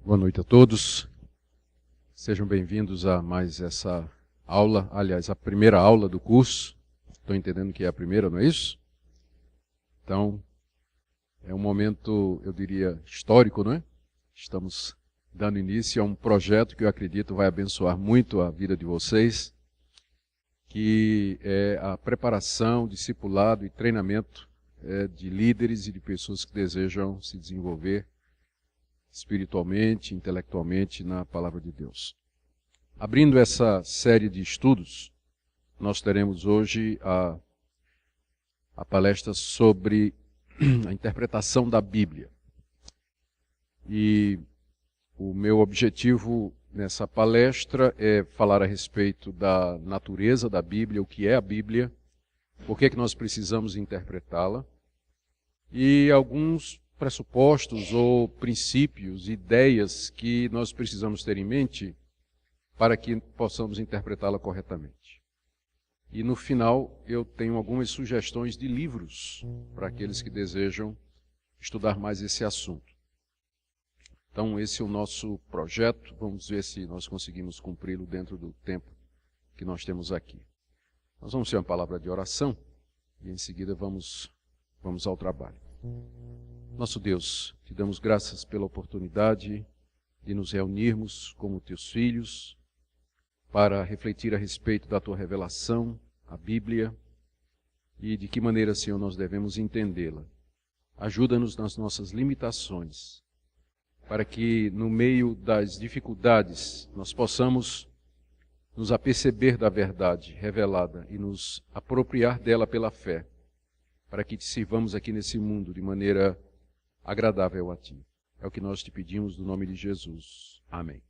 Boa noite a todos. Sejam bem-vindos a mais essa aula, aliás, a primeira aula do curso. Estou entendendo que é a primeira, não é isso? Então, é um momento, eu diria, histórico, não é? Estamos dando início a um projeto que eu acredito vai abençoar muito a vida de vocês, que é a preparação, discipulado e treinamento de líderes e de pessoas que desejam se desenvolver espiritualmente, intelectualmente na palavra de Deus. Abrindo essa série de estudos, nós teremos hoje a palestra sobre a interpretação da Bíblia. E o meu objetivo nessa palestra é falar a respeito da natureza da Bíblia, o que é a Bíblia, por que nós precisamos interpretá-la, e alguns pressupostos ou princípios, ideias que nós precisamos ter em mente para que possamos interpretá-la corretamente. E no final eu tenho algumas sugestões de livros para aqueles que desejam estudar mais esse assunto. Então esse é o nosso projeto, vamos ver se nós conseguimos cumpri-lo dentro do tempo que nós temos aqui. Nós vamos ter uma palavra de oração e em seguida vamos ao trabalho. Nosso Deus, te damos graças pela oportunidade de nos reunirmos como teus filhos para refletir a respeito da tua revelação, a Bíblia, e de que maneira, Senhor, nós devemos entendê-la. Ajuda-nos nas nossas limitações, para que no meio das dificuldades nós possamos nos aperceber da verdade revelada e nos apropriar dela pela fé, para que te sirvamos aqui nesse mundo de maneira agradável a ti. É o que nós te pedimos no nome de Jesus. Amém.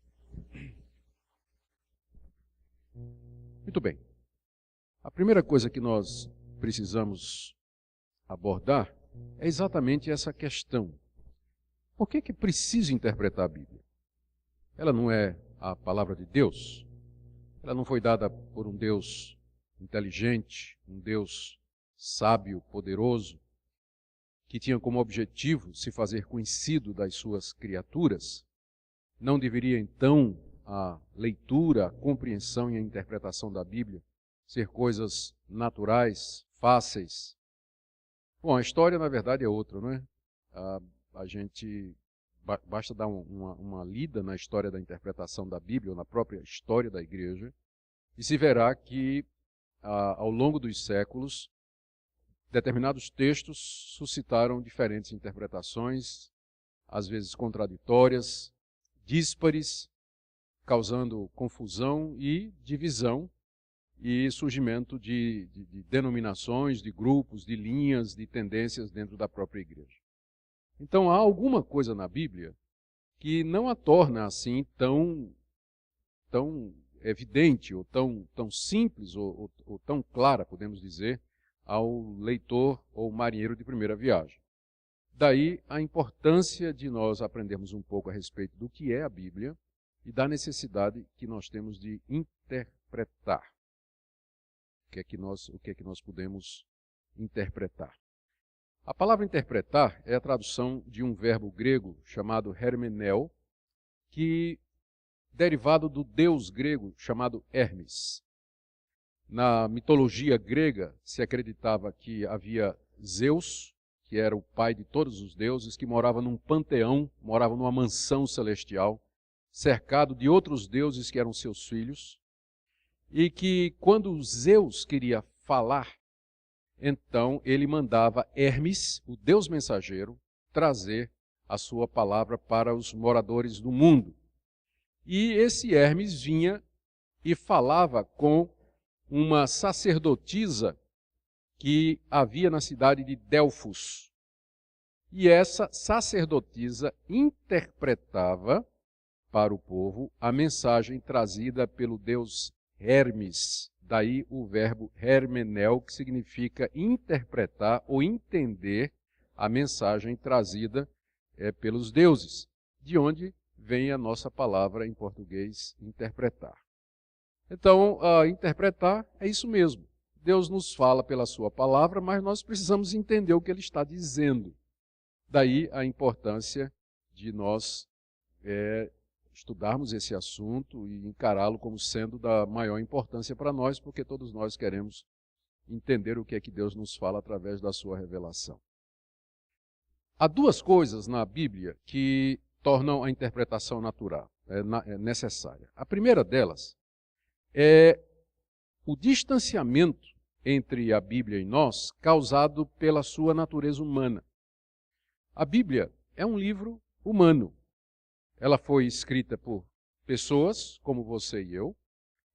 Muito bem. A primeira coisa que nós precisamos abordar é exatamente essa questão. Por que é preciso interpretar a Bíblia? Ela não é a palavra de Deus? Ela não foi dada por um Deus inteligente, um Deus sábio, poderoso, que tinha como objetivo se fazer conhecido das suas criaturas? Não deveria então a leitura, a compreensão e a interpretação da Bíblia ser coisas naturais, fáceis? Bom, a história na verdade é outra, não é? A gente basta dar uma lida na história da interpretação da Bíblia, ou na própria história da igreja, e se verá que ao longo dos séculos determinados textos suscitaram diferentes interpretações, às vezes contraditórias, díspares, causando confusão e divisão e surgimento de denominações, de grupos, de linhas, de tendências dentro da própria igreja. Então há alguma coisa na Bíblia que não a torna assim tão evidente, ou tão simples, ou tão clara, podemos dizer, ao leitor ou marinheiro de primeira viagem. Daí a importância de nós aprendermos um pouco a respeito do que é a Bíblia e da necessidade que nós temos de interpretar. O que é que nós podemos interpretar? A palavra interpretar é a tradução de um verbo grego chamado hermeneu, que derivado do deus grego chamado Hermes. Na mitologia grega se acreditava que havia Zeus, que era o pai de todos os deuses, que morava num panteão, morava numa mansão celestial, cercado de outros deuses que eram seus filhos, e que quando Zeus queria falar, então ele mandava Hermes, o deus mensageiro, trazer a sua palavra para os moradores do mundo. E esse Hermes vinha e falava com uma sacerdotisa que havia na cidade de Delfos. E essa sacerdotisa interpretava para o povo a mensagem trazida pelo deus Hermes. Daí o verbo hermeneu, que significa interpretar ou entender a mensagem trazida pelos deuses, de onde vem a nossa palavra em português, interpretar. Então, interpretar é isso mesmo. Deus nos fala pela sua palavra, mas nós precisamos entender o que ele está dizendo. Daí a importância de nós é estudarmos esse assunto e encará-lo como sendo da maior importância para nós, porque todos nós queremos entender o que é que Deus nos fala através da sua revelação. Há duas coisas na Bíblia que tornam a interpretação natural, necessária. A primeira delas é o distanciamento entre a Bíblia e nós causado pela sua natureza humana. A Bíblia é um livro humano. Ela foi escrita por pessoas como você e eu.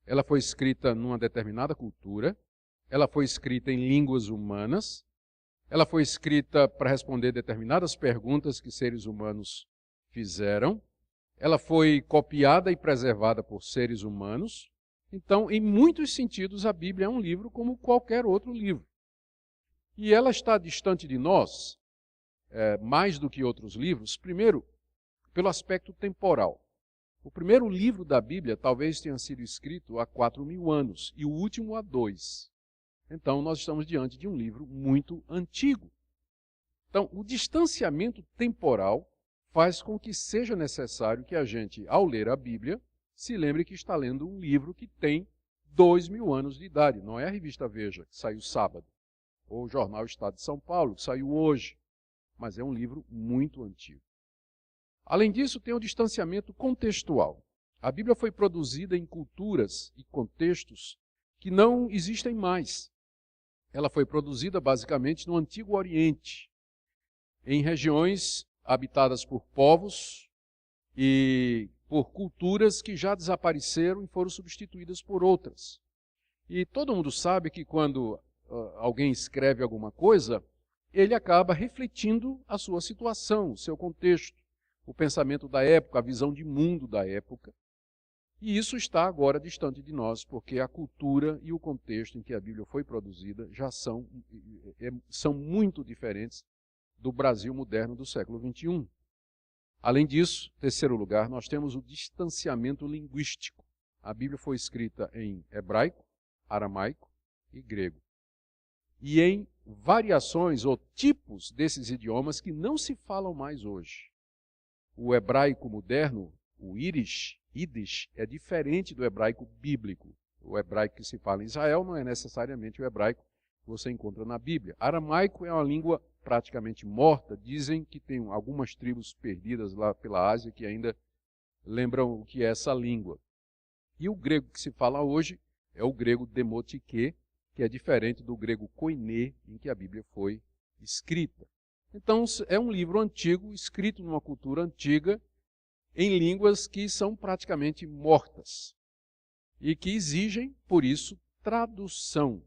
Ela foi escrita numa determinada cultura. Ela foi escrita em línguas humanas. Ela foi escrita para responder determinadas perguntas que seres humanos fizeram. Ela foi copiada e preservada por seres humanos. Então, em muitos sentidos, a Bíblia é um livro como qualquer outro livro. E ela está distante de nós, mais do que outros livros, primeiro, pelo aspecto temporal. O primeiro livro da Bíblia talvez tenha sido escrito há 4.000 anos e o último há 2. Então, nós estamos diante de um livro muito antigo. Então, o distanciamento temporal faz com que seja necessário que a gente, ao ler a Bíblia, se lembre que está lendo um livro que tem 2.000 anos de idade. Não é a revista Veja, que saiu sábado, ou o jornal Estado de São Paulo, que saiu hoje, mas é um livro muito antigo. Além disso, tem o distanciamento contextual. A Bíblia foi produzida em culturas e contextos que não existem mais. Ela foi produzida basicamente no Antigo Oriente, em regiões habitadas por povos e por culturas que já desapareceram e foram substituídas por outras. E todo mundo sabe que quando alguém escreve alguma coisa, ele acaba refletindo a sua situação, o seu contexto, o pensamento da época, a visão de mundo da época. E isso está agora distante de nós, porque a cultura e o contexto em que a Bíblia foi produzida já são muito diferentes do Brasil moderno do século XXI. Além disso, em terceiro lugar, nós temos o distanciamento linguístico. A Bíblia foi escrita em hebraico, aramaico e grego. E em variações ou tipos desses idiomas que não se falam mais hoje. O hebraico moderno, o Yiddish, é diferente do hebraico bíblico. O hebraico que se fala em Israel não é necessariamente o hebraico que você encontra na Bíblia. Aramaico é uma língua praticamente morta. Dizem que tem algumas tribos perdidas lá pela Ásia que ainda lembram o que é essa língua. E o grego que se fala hoje é o grego demotike, que é diferente do grego koiné, em que a Bíblia foi escrita. Então, é um livro antigo, escrito numa cultura antiga, em línguas que são praticamente mortas e que exigem, por isso, tradução.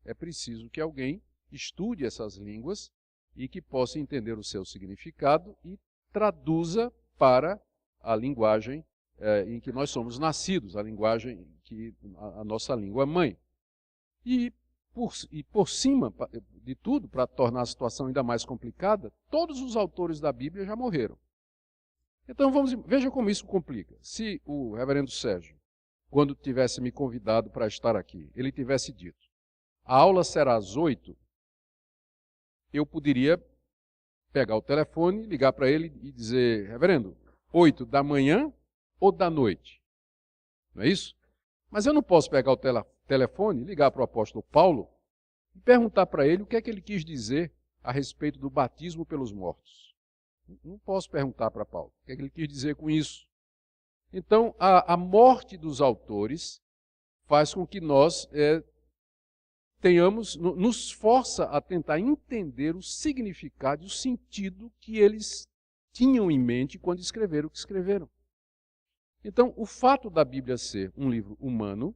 É preciso que alguém estude essas línguas e que possa entender o seu significado e traduza para a linguagem em que nós somos nascidos, a linguagem a nossa língua mãe. E por cima de tudo, para tornar a situação ainda mais complicada, todos os autores da Bíblia já morreram. Então veja como isso complica. Se o reverendo Sérgio, quando tivesse me convidado para estar aqui, ele tivesse dito, a aula será às 8, eu poderia pegar o telefone, ligar para ele e dizer, reverendo, 8 da manhã ou da noite? Não é isso? Mas eu não posso pegar o telefone, ligar para o apóstolo Paulo e perguntar para ele o que é que ele quis dizer a respeito do batismo pelos mortos. Não posso perguntar para Paulo o que é que ele quis dizer com isso. Então, a morte dos autores faz com que nós nos força a tentar entender o significado e o sentido que eles tinham em mente quando escreveram o que escreveram. Então, o fato da Bíblia ser um livro humano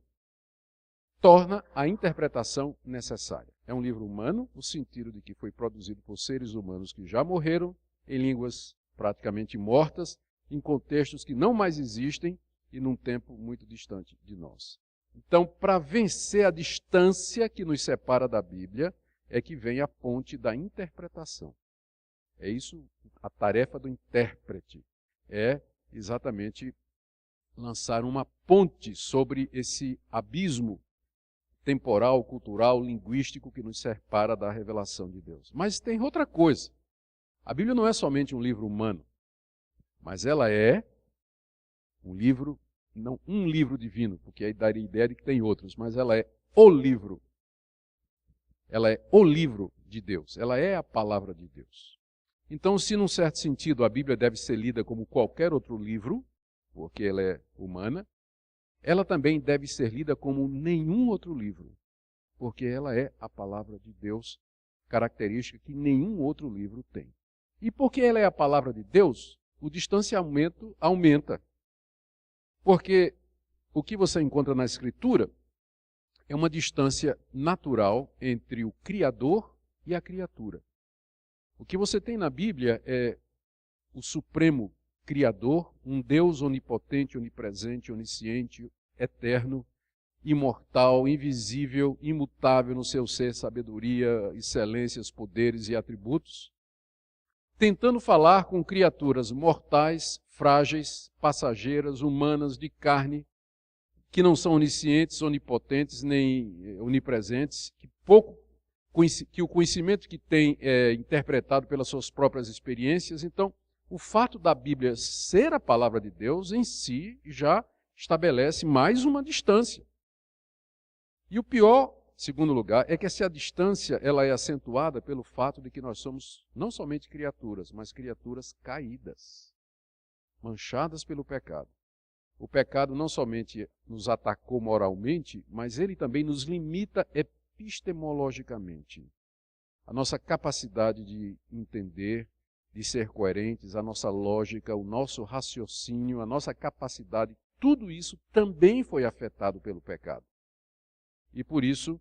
torna a interpretação necessária. É um livro humano, no sentido de que foi produzido por seres humanos que já morreram, em línguas praticamente mortas, em contextos que não mais existem e num tempo muito distante de nós. Então, para vencer a distância que nos separa da Bíblia, é que vem a ponte da interpretação. É isso, a tarefa do intérprete. É exatamente lançar uma ponte sobre esse abismo temporal, cultural, linguístico que nos separa da revelação de Deus. Mas tem outra coisa. A Bíblia não é somente um livro humano. Mas ela é um livro, não um livro divino, porque aí daria a ideia de que tem outros, mas ela é o livro. Ela é o livro de Deus, ela é a palavra de Deus. Então, se num certo sentido a Bíblia deve ser lida como qualquer outro livro, porque ela é humana, ela também deve ser lida como nenhum outro livro, porque ela é a palavra de Deus, característica que nenhum outro livro tem. E porque ela é a palavra de Deus, o distanciamento aumenta. Porque o que você encontra na Escritura é uma distância natural entre o Criador e a criatura. O que você tem na Bíblia é o supremo Criador, um Deus onipotente, onipresente, onisciente, eterno, imortal, invisível, imutável no seu ser, sabedoria, excelências, poderes e atributos, tentando falar com criaturas mortais, frágeis, passageiras, humanas, de carne, que não são oniscientes, onipotentes, nem onipresentes, que o conhecimento que tem é interpretado pelas suas próprias experiências. Então, o fato da Bíblia ser a palavra de Deus em si já estabelece mais uma distância. E o pior, segundo lugar, é que essa distância ela é acentuada pelo fato de que nós somos não somente criaturas, mas criaturas caídas, manchadas pelo pecado. O pecado não somente nos atacou moralmente, mas ele também nos limita epistemologicamente. A nossa capacidade de entender, de ser coerentes, a nossa lógica, o nosso raciocínio, a nossa capacidade, tudo isso também foi afetado pelo pecado. E por isso,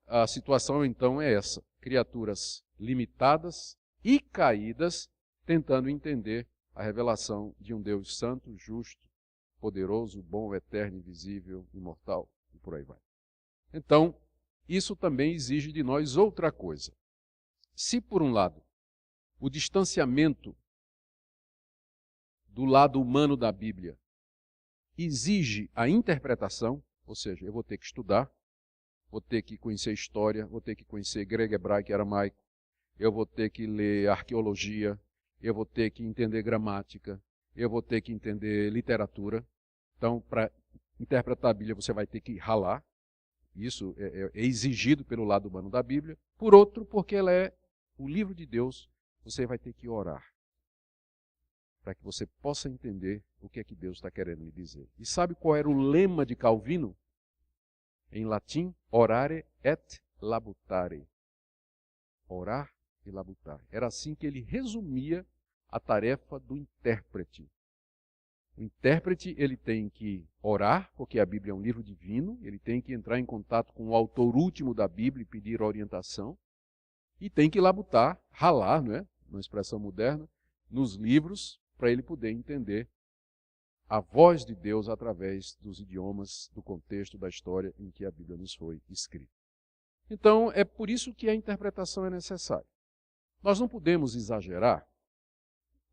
a situação então é essa: criaturas limitadas e caídas, tentando entender a revelação de um Deus santo, justo, poderoso, bom, eterno, invisível, imortal, e por aí vai. Então, isso também exige de nós outra coisa. Se, por um lado, o distanciamento do lado humano da Bíblia exige a interpretação, ou seja, eu vou ter que estudar, vou ter que conhecer história, vou ter que conhecer grego, hebraico e aramaico, eu vou ter que ler arqueologia, eu vou ter que entender gramática, eu vou ter que entender literatura. Então, para interpretar a Bíblia, você vai ter que ralar. Isso é exigido pelo lado humano da Bíblia. Por outro, porque ela é o livro de Deus, você vai ter que orar para que você possa entender o que é que Deus está querendo lhe dizer. E sabe qual era o lema de Calvino? Em latim, orare et labutare. Orar e labutar. Era assim que ele resumia a tarefa do intérprete. O intérprete, ele tem que orar, porque a Bíblia é um livro divino, ele tem que entrar em contato com o autor último da Bíblia e pedir orientação, e tem que labutar, ralar, não é? Uma expressão moderna, nos livros, para ele poder entender a voz de Deus através dos idiomas, do contexto da história em que a Bíblia nos foi escrita. Então, é por isso que a interpretação é necessária. Nós não podemos exagerar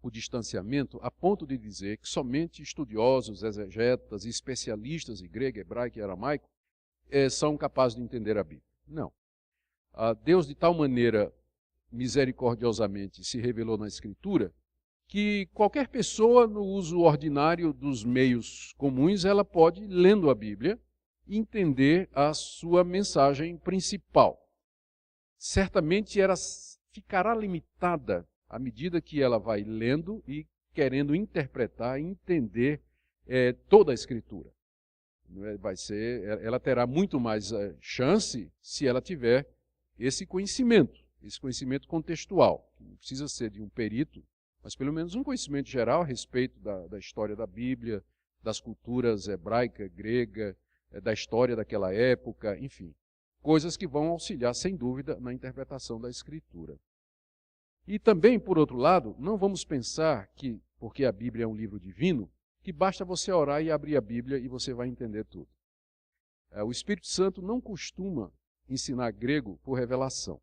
o distanciamento a ponto de dizer que somente estudiosos, exegetas e especialistas em grego, hebraico e aramaico são capazes de entender a Bíblia. Não. Deus de tal maneira misericordiosamente se revelou na Escritura que qualquer pessoa no uso ordinário dos meios comuns, ela pode, lendo a Bíblia, entender a sua mensagem principal. Certamente ela ficará limitada à medida que ela vai lendo e querendo interpretar e entender toda a Escritura. Ela terá muito mais chance se ela tiver esse conhecimento contextual, que não precisa ser de um perito, mas pelo menos um conhecimento geral a respeito da história da Bíblia, das culturas hebraica, grega, da história daquela época, enfim. Coisas que vão auxiliar, sem dúvida, na interpretação da Escritura. E também, por outro lado, não vamos pensar que, porque a Bíblia é um livro divino, que basta você orar e abrir a Bíblia e você vai entender tudo. O Espírito Santo não costuma ensinar grego por revelação.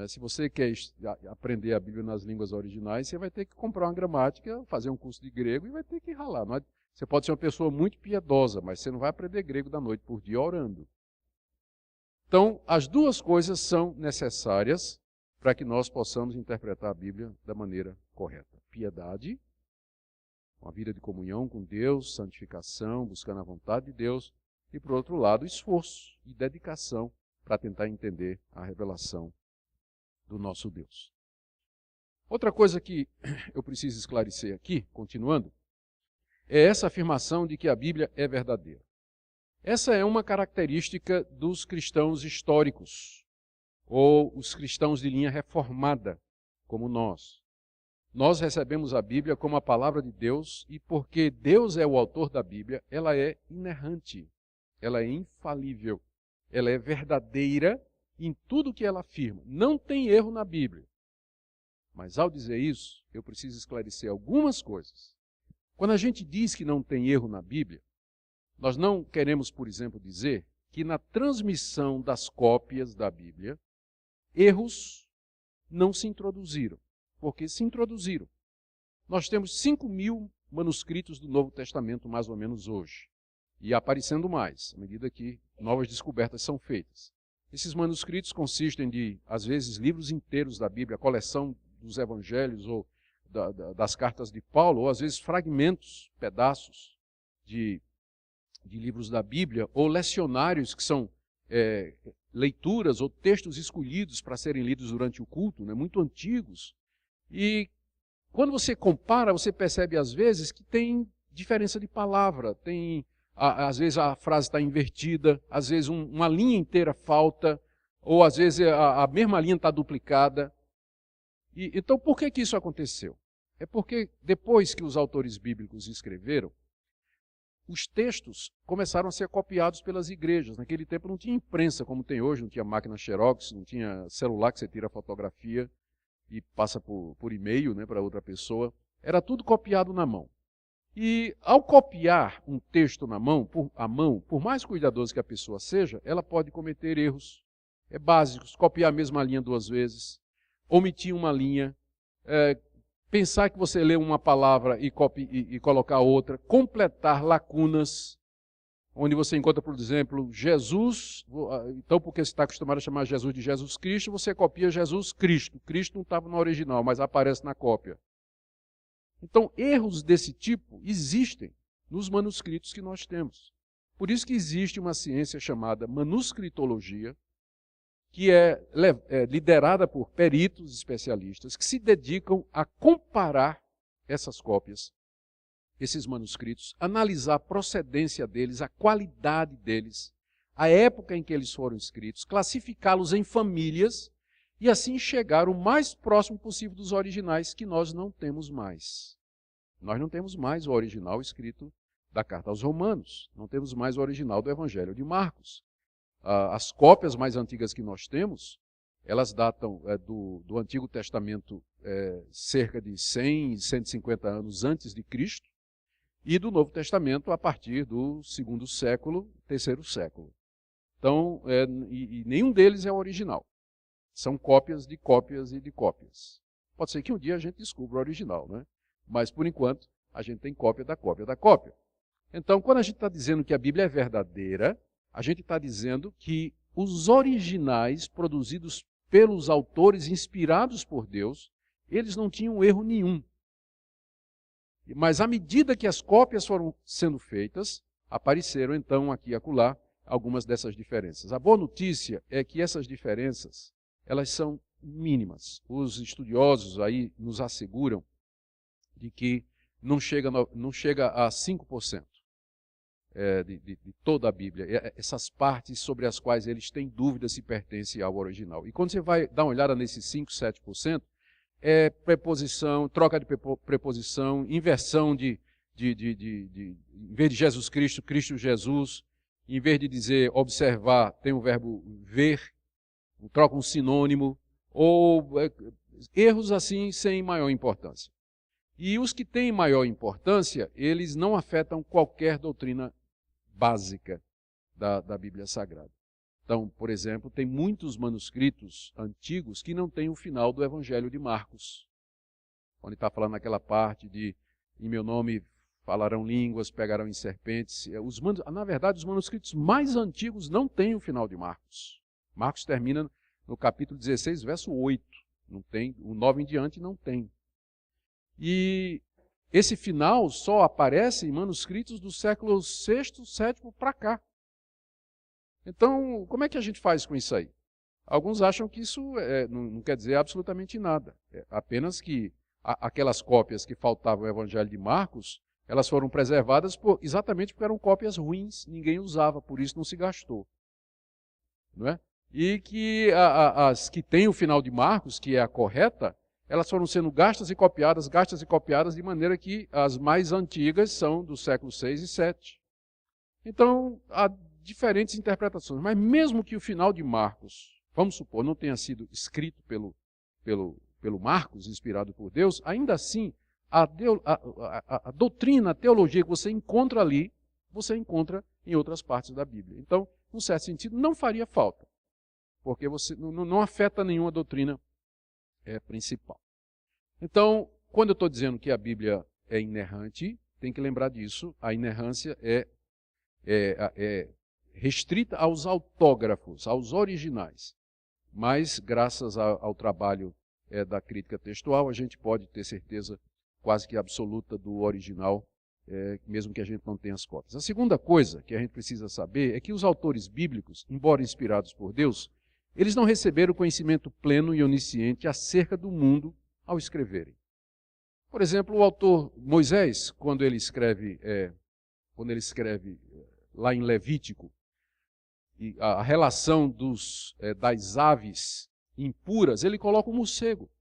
Se você quer aprender a Bíblia nas línguas originais, você vai ter que comprar uma gramática, fazer um curso de grego e vai ter que ralar. Você pode ser uma pessoa muito piedosa, mas você não vai aprender grego da noite por dia orando. Então, as duas coisas são necessárias para que nós possamos interpretar a Bíblia da maneira correta. Piedade uma vida de comunhão com Deus, santificação, buscando a vontade de Deus, e, por outro lado, esforço e dedicação para tentar entender a revelação do nosso Deus. Outra coisa que eu preciso esclarecer aqui, continuando, é essa afirmação de que a Bíblia é verdadeira. Essa é uma característica dos cristãos históricos, ou os cristãos de linha reformada, como nós. Nós recebemos a Bíblia como a palavra de Deus, e porque Deus é o autor da Bíblia, ela é inerrante, ela é infalível, ela é verdadeira em tudo que ela afirma. Não tem erro na Bíblia. Mas ao dizer isso, eu preciso esclarecer algumas coisas. Quando a gente diz que não tem erro na Bíblia, nós não queremos, por exemplo, dizer que na transmissão das cópias da Bíblia, erros não se introduziram, porque se introduziram. Nós temos 5.000 manuscritos do Novo Testamento, mais ou menos hoje, e aparecendo mais, à medida que novas descobertas são feitas. Esses manuscritos consistem de, às vezes, livros inteiros da Bíblia, a coleção dos evangelhos ou das cartas de Paulo, ou às vezes fragmentos, pedaços de livros da Bíblia, ou lecionários que são leituras ou textos escolhidos para serem lidos durante o culto, né, muito antigos. E quando você compara, você percebe às vezes que tem diferença de palavra, às vezes a frase está invertida, às vezes uma linha inteira falta, ou às vezes a mesma linha está duplicada. Então, por que isso aconteceu? É porque depois que os autores bíblicos escreveram, os textos começaram a ser copiados pelas igrejas. Naquele tempo não tinha imprensa como tem hoje, não tinha máquina Xerox, não tinha celular que você tira a fotografia e passa por e-mail, né, para outra pessoa. Era tudo copiado na mão. E ao copiar um texto na mão, por mais cuidadoso que a pessoa seja, ela pode cometer erros básicos, copiar a mesma linha 2 vezes, omitir uma linha, pensar que você lê uma palavra e colocar outra, completar lacunas, onde você encontra, por exemplo, Jesus, então porque você está acostumado a chamar Jesus de Jesus Cristo, você copia Jesus Cristo. Cristo não estava no original, mas aparece na cópia. Então, erros desse tipo existem nos manuscritos que nós temos. Por isso que existe uma ciência chamada manuscritologia, que é liderada por peritos especialistas que se dedicam a comparar essas cópias, esses manuscritos, analisar a procedência deles, a qualidade deles, a época em que eles foram escritos, classificá-los em famílias e assim chegar o mais próximo possível dos originais, que nós não temos mais. Nós não temos mais o original escrito da carta aos Romanos, não temos mais o original do Evangelho de Marcos. As cópias mais antigas que nós temos, elas datam do Antigo Testamento cerca de 100, 150 anos antes de Cristo, e do Novo Testamento a partir do 2º século, 3º século. Então, nenhum deles é o original. São cópias de cópias e de cópias. Pode ser que um dia a gente descubra o original, né? Mas, por enquanto, a gente tem cópia da cópia da cópia. Então, quando a gente está dizendo que a Bíblia é verdadeira, a gente está dizendo que os originais produzidos pelos autores inspirados por Deus, eles não tinham erro nenhum. Mas à medida que as cópias foram sendo feitas, apareceram então aqui e acolá algumas dessas diferenças. A boa notícia é que essas diferenças, elas são mínimas. Os estudiosos aí nos asseguram de que não chega a 5%. De toda a Bíblia, essas partes sobre as quais eles têm dúvida se pertencem ao original. E quando você vai dar uma olhada nesses 5, 7%, preposição, troca de preposição, inversão em vez de Jesus Cristo, Cristo Jesus, em vez de dizer observar, tem o verbo ver, troca um sinônimo, ou erros assim sem maior importância. E os que têm maior importância, eles não afetam qualquer doutrina básica da Bíblia Sagrada. Então, por exemplo, tem muitos manuscritos antigos que não têm o final do Evangelho de Marcos, onde está falando aquela parte de em meu nome falarão línguas, pegarão em serpentes. Na verdade, os manuscritos mais antigos não têm o final de Marcos. Marcos termina no capítulo 16, verso 8. Não tem, o 9 em diante não tem. E esse final só aparece em manuscritos do século VI, VII para cá. Então, como é que a gente faz com isso aí? Alguns acham que isso não quer dizer absolutamente nada. Apenas que aquelas cópias que faltavam no Evangelho de Marcos, elas foram preservadas exatamente porque eram cópias ruins, ninguém usava, por isso não se gastou. Não é? E que as que têm o final de Marcos, que é a correta, elas foram sendo gastas e copiadas, de maneira que as mais antigas são do século VI e VII. Então, há diferentes interpretações. Mas mesmo que o final de Marcos, vamos supor, não tenha sido escrito pelo Marcos, inspirado por Deus, ainda assim, a doutrina, a teologia que você encontra ali, você encontra em outras partes da Bíblia. Então, num certo sentido, não faria falta, porque você não afeta nenhuma doutrina principal. Então, quando eu estou dizendo que a Bíblia é inerrante, tem que lembrar disso, a inerrância é restrita aos autógrafos, aos originais. Mas, graças ao trabalho da crítica textual, a gente pode ter certeza quase que absoluta do original, mesmo que a gente não tenha as cópias. A segunda coisa que a gente precisa saber é que os autores bíblicos, embora inspirados por Deus, eles não receberam conhecimento pleno e onisciente acerca do mundo ao escreverem. Por exemplo, o autor Moisés, quando ele escreve lá em Levítico, e a relação das aves impuras, ele coloca o morcego.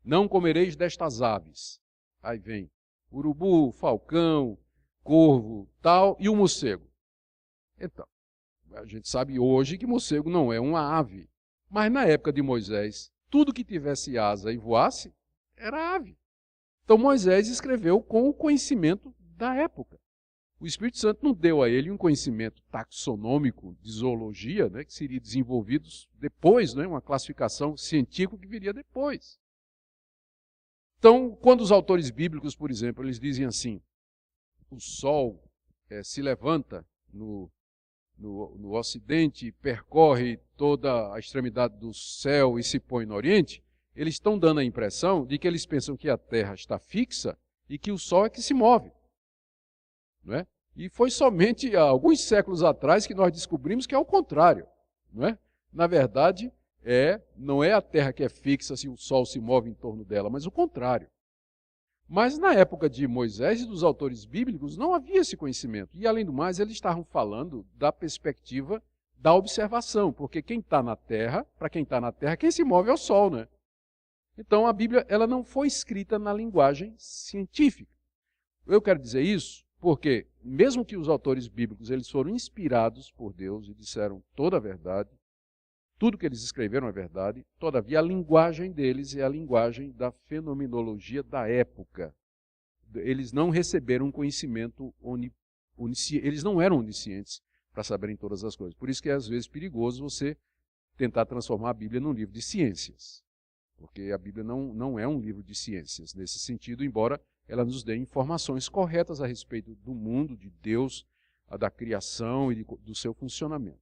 Não comereis destas aves. Aí vem urubu, falcão, corvo, tal, e o morcego. Então, a gente sabe hoje que morcego não é uma ave. Mas na época de Moisés, tudo que tivesse asa e voasse era ave. Então Moisés escreveu com o conhecimento da época. O Espírito Santo não deu a ele um conhecimento taxonômico de zoologia, né, que seria desenvolvido depois, né, uma classificação científica que viria depois. Então, quando os autores bíblicos, por exemplo, eles dizem assim, o sol se levanta no ocidente, percorre toda a extremidade do céu e se põe no oriente, eles estão dando a impressão de que eles pensam que a Terra está fixa e que o sol é que se move. Não é? E foi somente há alguns séculos atrás que nós descobrimos que é o contrário. Não é? Na verdade, não é a Terra que é fixa se o Sol se move em torno dela, mas o contrário. Mas na época de Moisés e dos autores bíblicos não havia esse conhecimento. E além do mais, eles estavam falando da perspectiva da observação, porque quem está na Terra, para quem está na Terra, quem se move é o Sol, né? Então a Bíblia ela não foi escrita na linguagem científica. Eu quero dizer isso porque, mesmo que os autores bíblicos eles foram inspirados por Deus e disseram toda a verdade, tudo que eles escreveram é verdade, todavia a linguagem deles é a linguagem da fenomenologia da época. Eles não receberam um conhecimento onisciente, eles não eram oniscientes para saberem todas as coisas. Por isso que é às vezes perigoso você tentar transformar a Bíblia num livro de ciências. Porque a Bíblia não é um livro de ciências nesse sentido, embora ela nos dê informações corretas a respeito do mundo, de Deus, da criação e do seu funcionamento.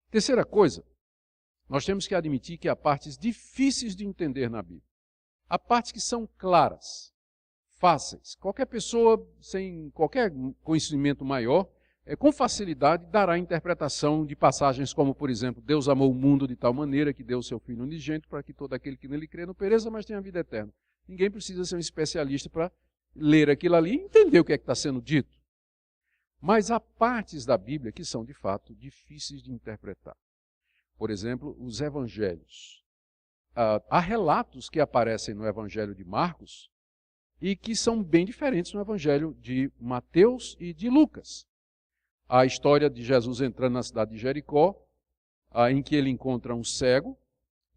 Terceira coisa, nós temos que admitir que há partes difíceis de entender na Bíblia. Há partes que são claras, fáceis. Qualquer pessoa sem qualquer conhecimento maior, com facilidade dará a interpretação de passagens como, por exemplo, Deus amou o mundo de tal maneira que deu o seu Filho unigênito para que todo aquele que nele crê não pereça, mas tenha vida eterna. Ninguém precisa ser um especialista para ler aquilo ali e entender o que é que está sendo dito. Mas há partes da Bíblia que são, de fato, difíceis de interpretar. Por exemplo, os evangelhos. Há relatos que aparecem no Evangelho de Marcos e que são bem diferentes no Evangelho de Mateus e de Lucas. A história de Jesus entrando na cidade de Jericó, em que ele encontra um cego,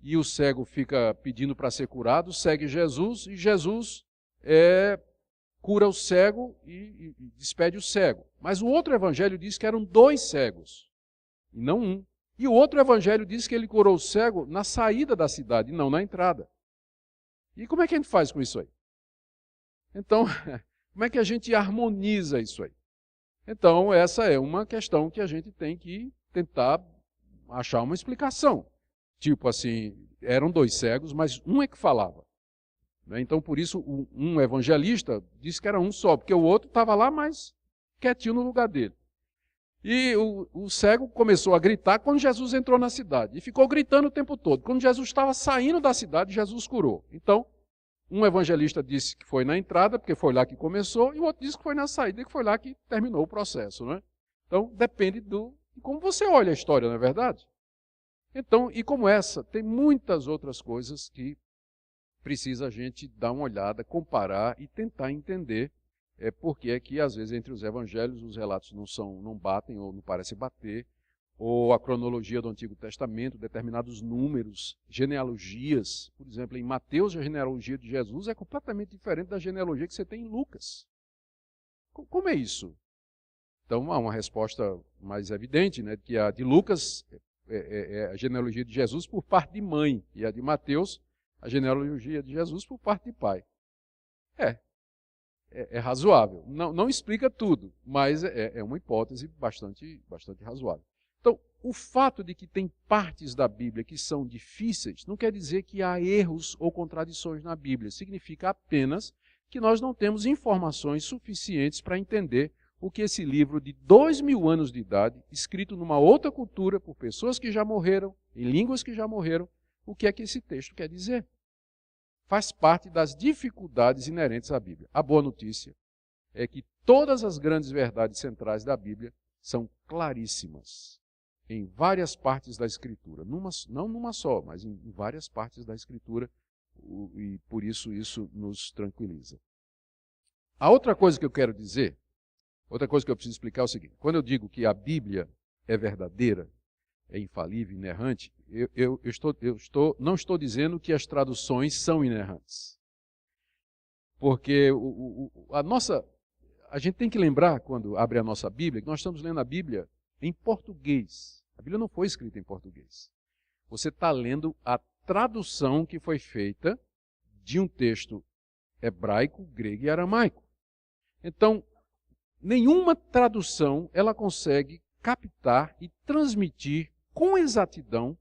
e o cego fica pedindo para ser curado, segue Jesus, e Jesus cura o cego e despede o cego. Mas o outro evangelho diz que eram 2 cegos, e não um. E o outro evangelho diz que ele curou o cego na saída da cidade, e não na entrada. E como é que a gente faz com isso aí? Então, como é que a gente harmoniza isso aí? Então, essa é uma questão que a gente tem que tentar achar uma explicação. Tipo assim, eram 2 cegos, mas um é que falava. né? Então, por isso, um evangelista disse que era um só, porque o outro estava lá, mas quietinho no lugar dele. E o cego começou a gritar quando Jesus entrou na cidade. E ficou gritando o tempo todo. Quando Jesus estava saindo da cidade, Jesus curou. Então, um evangelista disse que foi na entrada, porque foi lá que começou, e o outro disse que foi na saída, que foi lá que terminou o processo, né? Então, depende de como você olha a história, não é verdade? Então, e como essa, tem muitas outras coisas que precisa a gente dar uma olhada, comparar e tentar entender porque é que, às vezes, entre os evangelhos, os relatos não batem ou não parecem bater, ou a cronologia do Antigo Testamento, determinados números, genealogias. Por exemplo, em Mateus, a genealogia de Jesus é completamente diferente da genealogia que você tem em Lucas. Como é isso? Então, há uma resposta mais evidente, né, que a de Lucas é a genealogia de Jesus por parte de mãe, e a de Mateus, a genealogia de Jesus por parte de pai. É razoável. Não explica tudo, mas é uma hipótese bastante razoável. Então, o fato de que tem partes da Bíblia que são difíceis não quer dizer que há erros ou contradições na Bíblia. Significa apenas que nós não temos informações suficientes para entender o que esse livro de 2000 anos de idade, escrito numa outra cultura, por pessoas que já morreram, em línguas que já morreram, o que é que esse texto quer dizer. Faz parte das dificuldades inerentes à Bíblia. A boa notícia é que todas as grandes verdades centrais da Bíblia são claríssimas em várias partes da Escritura. Não numa só, mas em várias partes da Escritura, e por isso nos tranquiliza. A outra coisa que eu quero dizer, outra coisa que eu preciso explicar é o seguinte: quando eu digo que a Bíblia é verdadeira, é infalível, inerrante, não estou dizendo que as traduções são inerrantes. Porque a gente tem que lembrar, quando abre a nossa Bíblia, que nós estamos lendo a Bíblia em português. A Bíblia não foi escrita em português. Você está lendo a tradução que foi feita de um texto hebraico, grego e aramaico. Então, nenhuma tradução ela consegue captar e transmitir com exatidão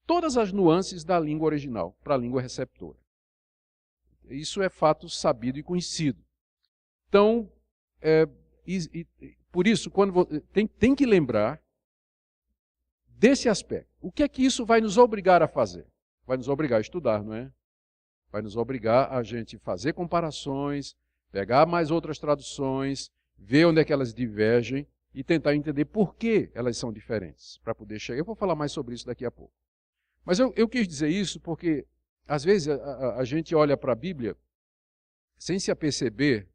todas as nuances da língua original para a língua receptora. Isso é fato sabido e conhecido. Então, por isso, tem que lembrar desse aspecto. O que é que isso vai nos obrigar a fazer? Vai nos obrigar a estudar, não é? Vai nos obrigar a gente fazer comparações, pegar mais outras traduções, ver onde é que elas divergem e tentar entender por que elas são diferentes, para poder chegar. Eu vou falar mais sobre isso daqui a pouco. Mas eu quis dizer isso porque, às vezes, a gente olha para a Bíblia sem se aperceber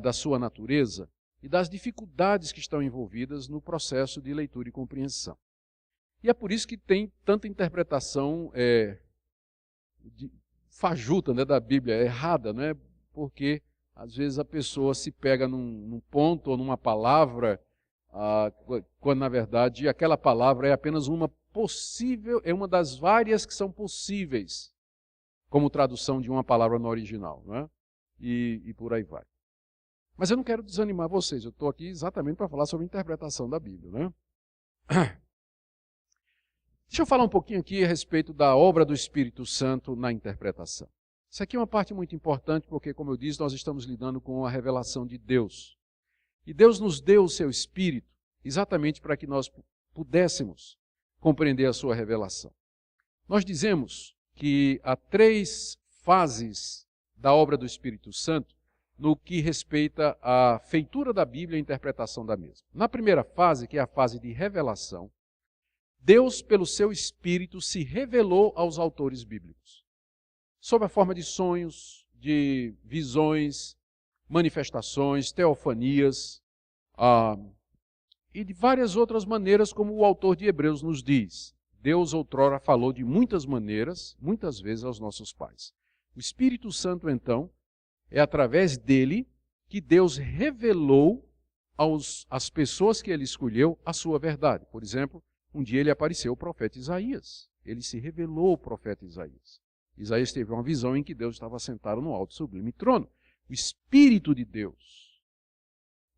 da sua natureza e das dificuldades que estão envolvidas no processo de leitura e compreensão. E é por isso que tem tanta interpretação fajuta, né, da Bíblia, errada, né? Porque às vezes a pessoa se pega num ponto ou numa palavra, quando na verdade aquela palavra é apenas uma possível, é uma das várias que são possíveis como tradução de uma palavra no original, não é? E por aí vai. Mas eu não quero desanimar vocês, eu estou aqui exatamente para falar sobre a interpretação da Bíblia, né? Deixa eu falar um pouquinho aqui a respeito da obra do Espírito Santo na interpretação. Isso aqui é uma parte muito importante porque, como eu disse, nós estamos lidando com a revelação de Deus. E Deus nos deu o seu Espírito exatamente para que nós pudéssemos compreender a sua revelação. Nós dizemos que há 3 fases da obra do Espírito Santo no que respeita à feitura da Bíblia e a interpretação da mesma. Na primeira fase, que é a fase de revelação, Deus, pelo seu Espírito, se revelou aos autores bíblicos, sob a forma de sonhos, de visões, manifestações, teofanias, e de várias outras maneiras, como o autor de Hebreus nos diz. Deus outrora falou de muitas maneiras, muitas vezes aos nossos pais. O Espírito Santo, então, é através dele que Deus revelou às pessoas que ele escolheu a sua verdade. Por exemplo, um dia ele apareceu ao profeta Isaías. Ele se revelou ao profeta Isaías. Isaías teve uma visão em que Deus estava sentado no alto e sublime trono. O Espírito de Deus.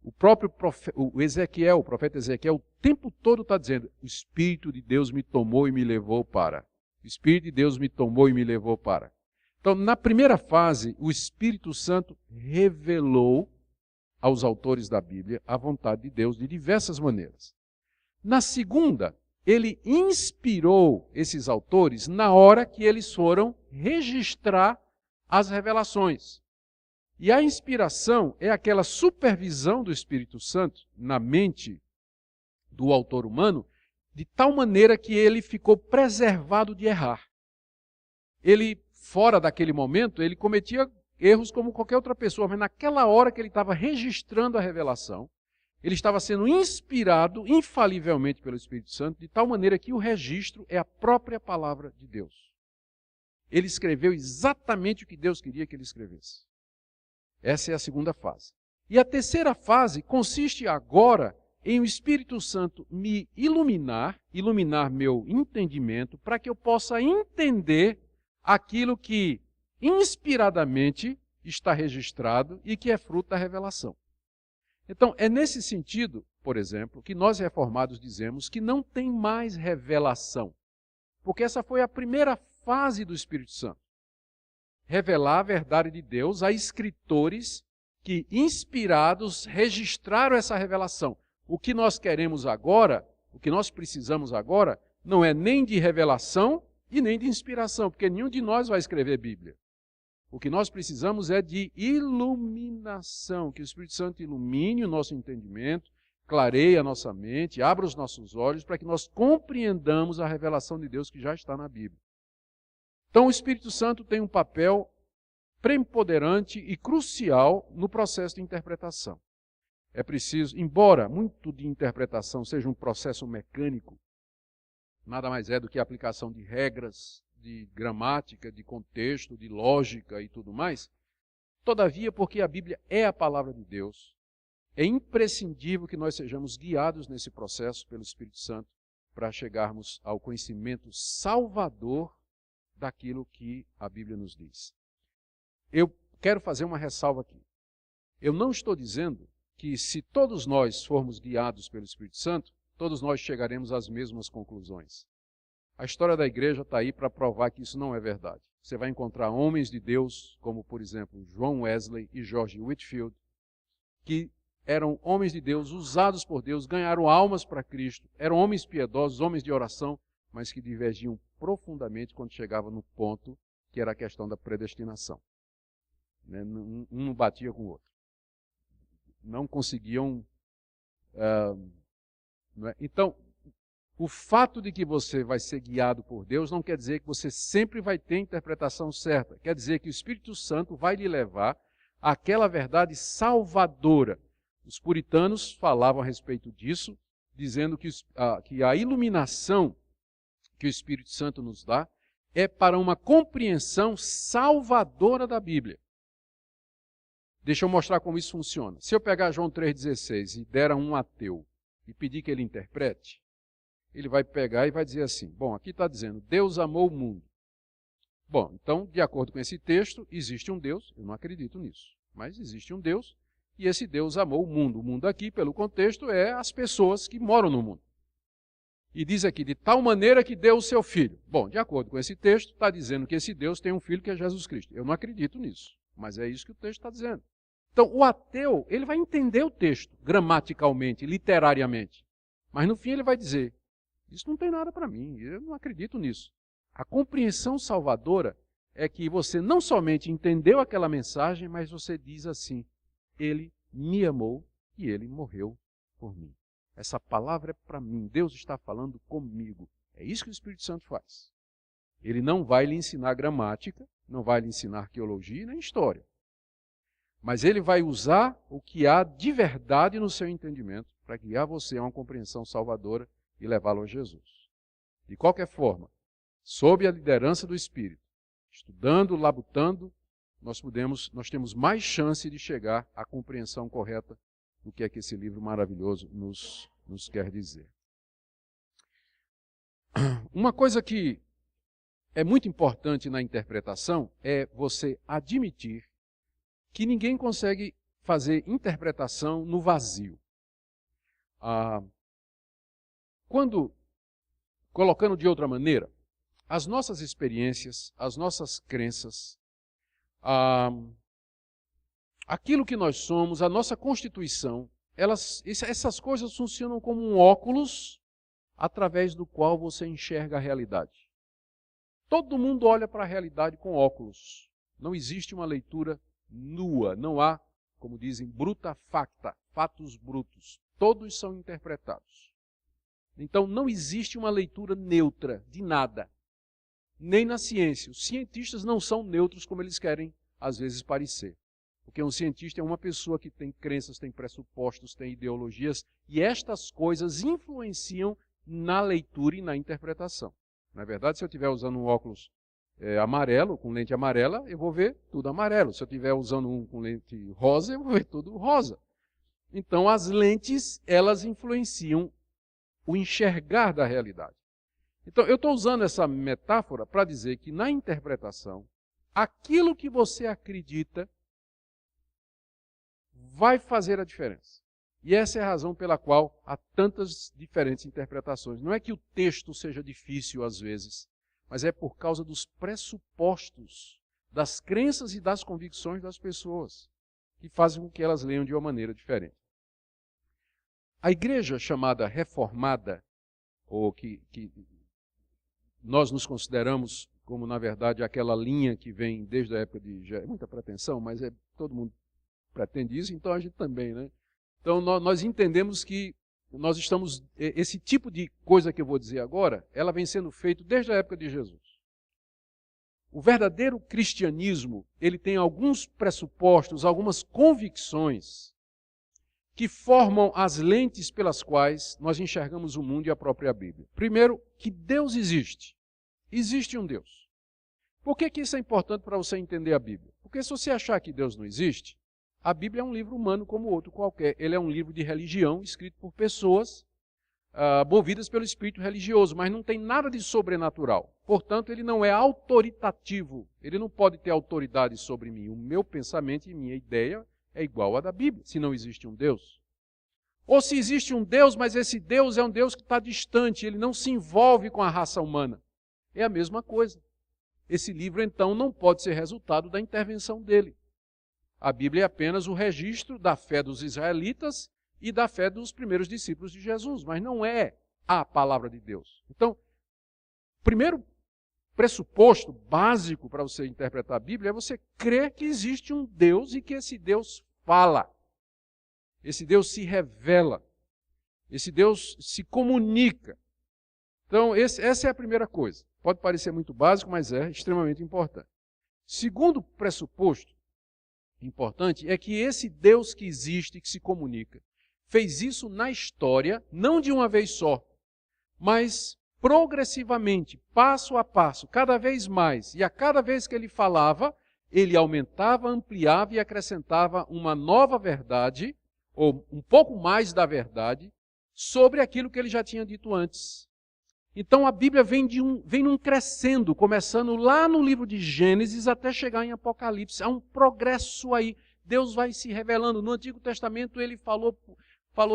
O próprio Ezequiel, o profeta Ezequiel, o tempo todo está dizendo: o Espírito de Deus me tomou e me levou para. O Espírito de Deus me tomou e me levou para. Então, na primeira fase, o Espírito Santo revelou aos autores da Bíblia a vontade de Deus de diversas maneiras. Na segunda, ele inspirou esses autores na hora que eles foram registrar as revelações. E a inspiração é aquela supervisão do Espírito Santo na mente do autor humano, de tal maneira que ele ficou preservado de errar. Ele, fora daquele momento, ele cometia erros como qualquer outra pessoa, mas naquela hora que ele estava registrando a revelação, ele estava sendo inspirado infalivelmente pelo Espírito Santo, de tal maneira que o registro é a própria palavra de Deus. Ele escreveu exatamente o que Deus queria que ele escrevesse. Essa é a segunda fase. E a terceira fase consiste agora em o Espírito Santo me iluminar meu entendimento, para que eu possa entender aquilo que inspiradamente está registrado e que é fruto da revelação. Então, é nesse sentido, por exemplo, que nós reformados dizemos que não tem mais revelação, porque essa foi a primeira fase do Espírito Santo. Revelar a verdade de Deus a escritores que, inspirados, registraram essa revelação. O que nós queremos agora, o que nós precisamos agora, não é nem de revelação e nem de inspiração, porque nenhum de nós vai escrever Bíblia. O que nós precisamos é de iluminação, que o Espírito Santo ilumine o nosso entendimento, clareie a nossa mente, abra os nossos olhos para que nós compreendamos a revelação de Deus que já está na Bíblia. Então o Espírito Santo tem um papel preponderante e crucial no processo de interpretação. É preciso, embora muito de interpretação seja um processo mecânico, nada mais é do que a aplicação de regras, de gramática, de contexto, de lógica e tudo mais, todavia, porque a Bíblia é a palavra de Deus, é imprescindível que nós sejamos guiados nesse processo pelo Espírito Santo para chegarmos ao conhecimento salvador daquilo que a Bíblia nos diz. Eu quero fazer uma ressalva aqui. Eu não estou dizendo que se todos nós formos guiados pelo Espírito Santo, todos nós chegaremos às mesmas conclusões. A história da igreja está aí para provar que isso não é verdade. Você vai encontrar homens de Deus, como por exemplo John Wesley e George Whitefield, que eram homens de Deus, usados por Deus, ganharam almas para Cristo, eram homens piedosos, homens de oração, mas que divergiam profundamente quando chegava no ponto que era a questão da predestinação. Um não batia com o outro. Não conseguiam... Então, o fato de que você vai ser guiado por Deus não quer dizer que você sempre vai ter a interpretação certa. Quer dizer que o Espírito Santo vai lhe levar àquela verdade salvadora. Os puritanos falavam a respeito disso, dizendo que a iluminação que o Espírito Santo nos dá é para uma compreensão salvadora da Bíblia. Deixa eu mostrar como isso funciona. Se eu pegar João 3,16 e der a um ateu e pedir que ele interprete, ele vai pegar e vai dizer assim, bom, aqui está dizendo, Deus amou o mundo. Bom, então, de acordo com esse texto, existe um Deus, eu não acredito nisso, mas existe um Deus, e esse Deus amou o mundo. O mundo aqui, pelo contexto, é as pessoas que moram no mundo. E diz aqui, de tal maneira que deu o seu filho. Bom, de acordo com esse texto, está dizendo que esse Deus tem um filho que é Jesus Cristo. Eu não acredito nisso, mas é isso que o texto está dizendo. Então, o ateu, ele vai entender o texto, gramaticalmente, literariamente. Mas no fim ele vai dizer, isso não tem nada para mim, eu não acredito nisso. A compreensão salvadora é que você não somente entendeu aquela mensagem, mas você diz assim, ele me amou e ele morreu por mim. Essa palavra é para mim, Deus está falando comigo. É isso que o Espírito Santo faz. Ele não vai lhe ensinar gramática, não vai lhe ensinar arqueologia nem história. Mas ele vai usar o que há de verdade no seu entendimento para guiar você a uma compreensão salvadora e levá-lo a Jesus. De qualquer forma, sob a liderança do Espírito, estudando, labutando, nós temos mais chance de chegar à compreensão correta do que é que esse livro maravilhoso nos quer dizer. Uma coisa que é muito importante na interpretação é você admitir que ninguém consegue fazer interpretação no vazio. Colocando de outra maneira, as nossas experiências, as nossas crenças, aquilo que nós somos, a nossa constituição, essas coisas funcionam como um óculos através do qual você enxerga a realidade. Todo mundo olha para a realidade com óculos. Não existe uma leitura nua, não há, como dizem, bruta facta, fatos brutos. Todos são interpretados. Então não existe uma leitura neutra de nada, nem na ciência. Os cientistas não são neutros como eles querem, às vezes, parecer. Porque um cientista é uma pessoa que tem crenças, tem pressupostos, tem ideologias, e estas coisas influenciam na leitura e na interpretação. Na verdade, se eu estiver usando um óculos amarelo, com lente amarela, eu vou ver tudo amarelo. Se eu estiver usando um com lente rosa, eu vou ver tudo rosa. Então, as lentes, elas influenciam o enxergar da realidade. Então, eu estou usando essa metáfora para dizer que, na interpretação, aquilo que você acredita vai fazer a diferença. E essa é a razão pela qual há tantas diferentes interpretações. Não é que o texto seja difícil às vezes, mas é por causa dos pressupostos, das crenças e das convicções das pessoas, que fazem com que elas leiam de uma maneira diferente. A igreja chamada reformada, ou que nós nos consideramos como, na verdade, aquela linha que vem desde a época de... É muita pretensão, mas todo mundo pretende isso, então a gente também, né? Então nós entendemos que nós estamos... Esse tipo de coisa que eu vou dizer agora, ela vem sendo feita desde a época de Jesus. O verdadeiro cristianismo, ele tem alguns pressupostos, algumas convicções que formam as lentes pelas quais nós enxergamos o mundo e a própria Bíblia. Primeiro, que Deus existe. Existe um Deus. Por que isso é importante para você entender a Bíblia? Porque se você achar que Deus não existe, a Bíblia é um livro humano como outro qualquer. Ele é um livro de religião, escrito por pessoas movidas pelo espírito religioso, mas não tem nada de sobrenatural. Portanto, ele não é autoritativo. Ele não pode ter autoridade sobre mim. O meu pensamento e minha ideia é igual à da Bíblia, se não existe um Deus. Ou se existe um Deus, mas esse Deus é um Deus que está distante, ele não se envolve com a raça humana. É a mesma coisa. Esse livro, então, não pode ser resultado da intervenção dele. A Bíblia é apenas o registro da fé dos israelitas e da fé dos primeiros discípulos de Jesus, mas não é a palavra de Deus. Então, o primeiro pressuposto básico para você interpretar a Bíblia é você crer que existe um Deus e que esse Deus fala. Esse Deus se revela. Esse Deus se comunica. Então, essa é a primeira coisa. Pode parecer muito básico, mas é extremamente importante. Segundo pressuposto importante é que esse Deus que existe, que se comunica, fez isso na história, não de uma vez só, mas progressivamente, passo a passo, cada vez mais. E a cada vez que ele falava, ele aumentava, ampliava e acrescentava uma nova verdade, ou um pouco mais da verdade, sobre aquilo que ele já tinha dito antes. Então a Bíblia vem num crescendo, começando lá no livro de Gênesis até chegar em Apocalipse. Há um progresso aí. Deus vai se revelando. No Antigo Testamento ele falou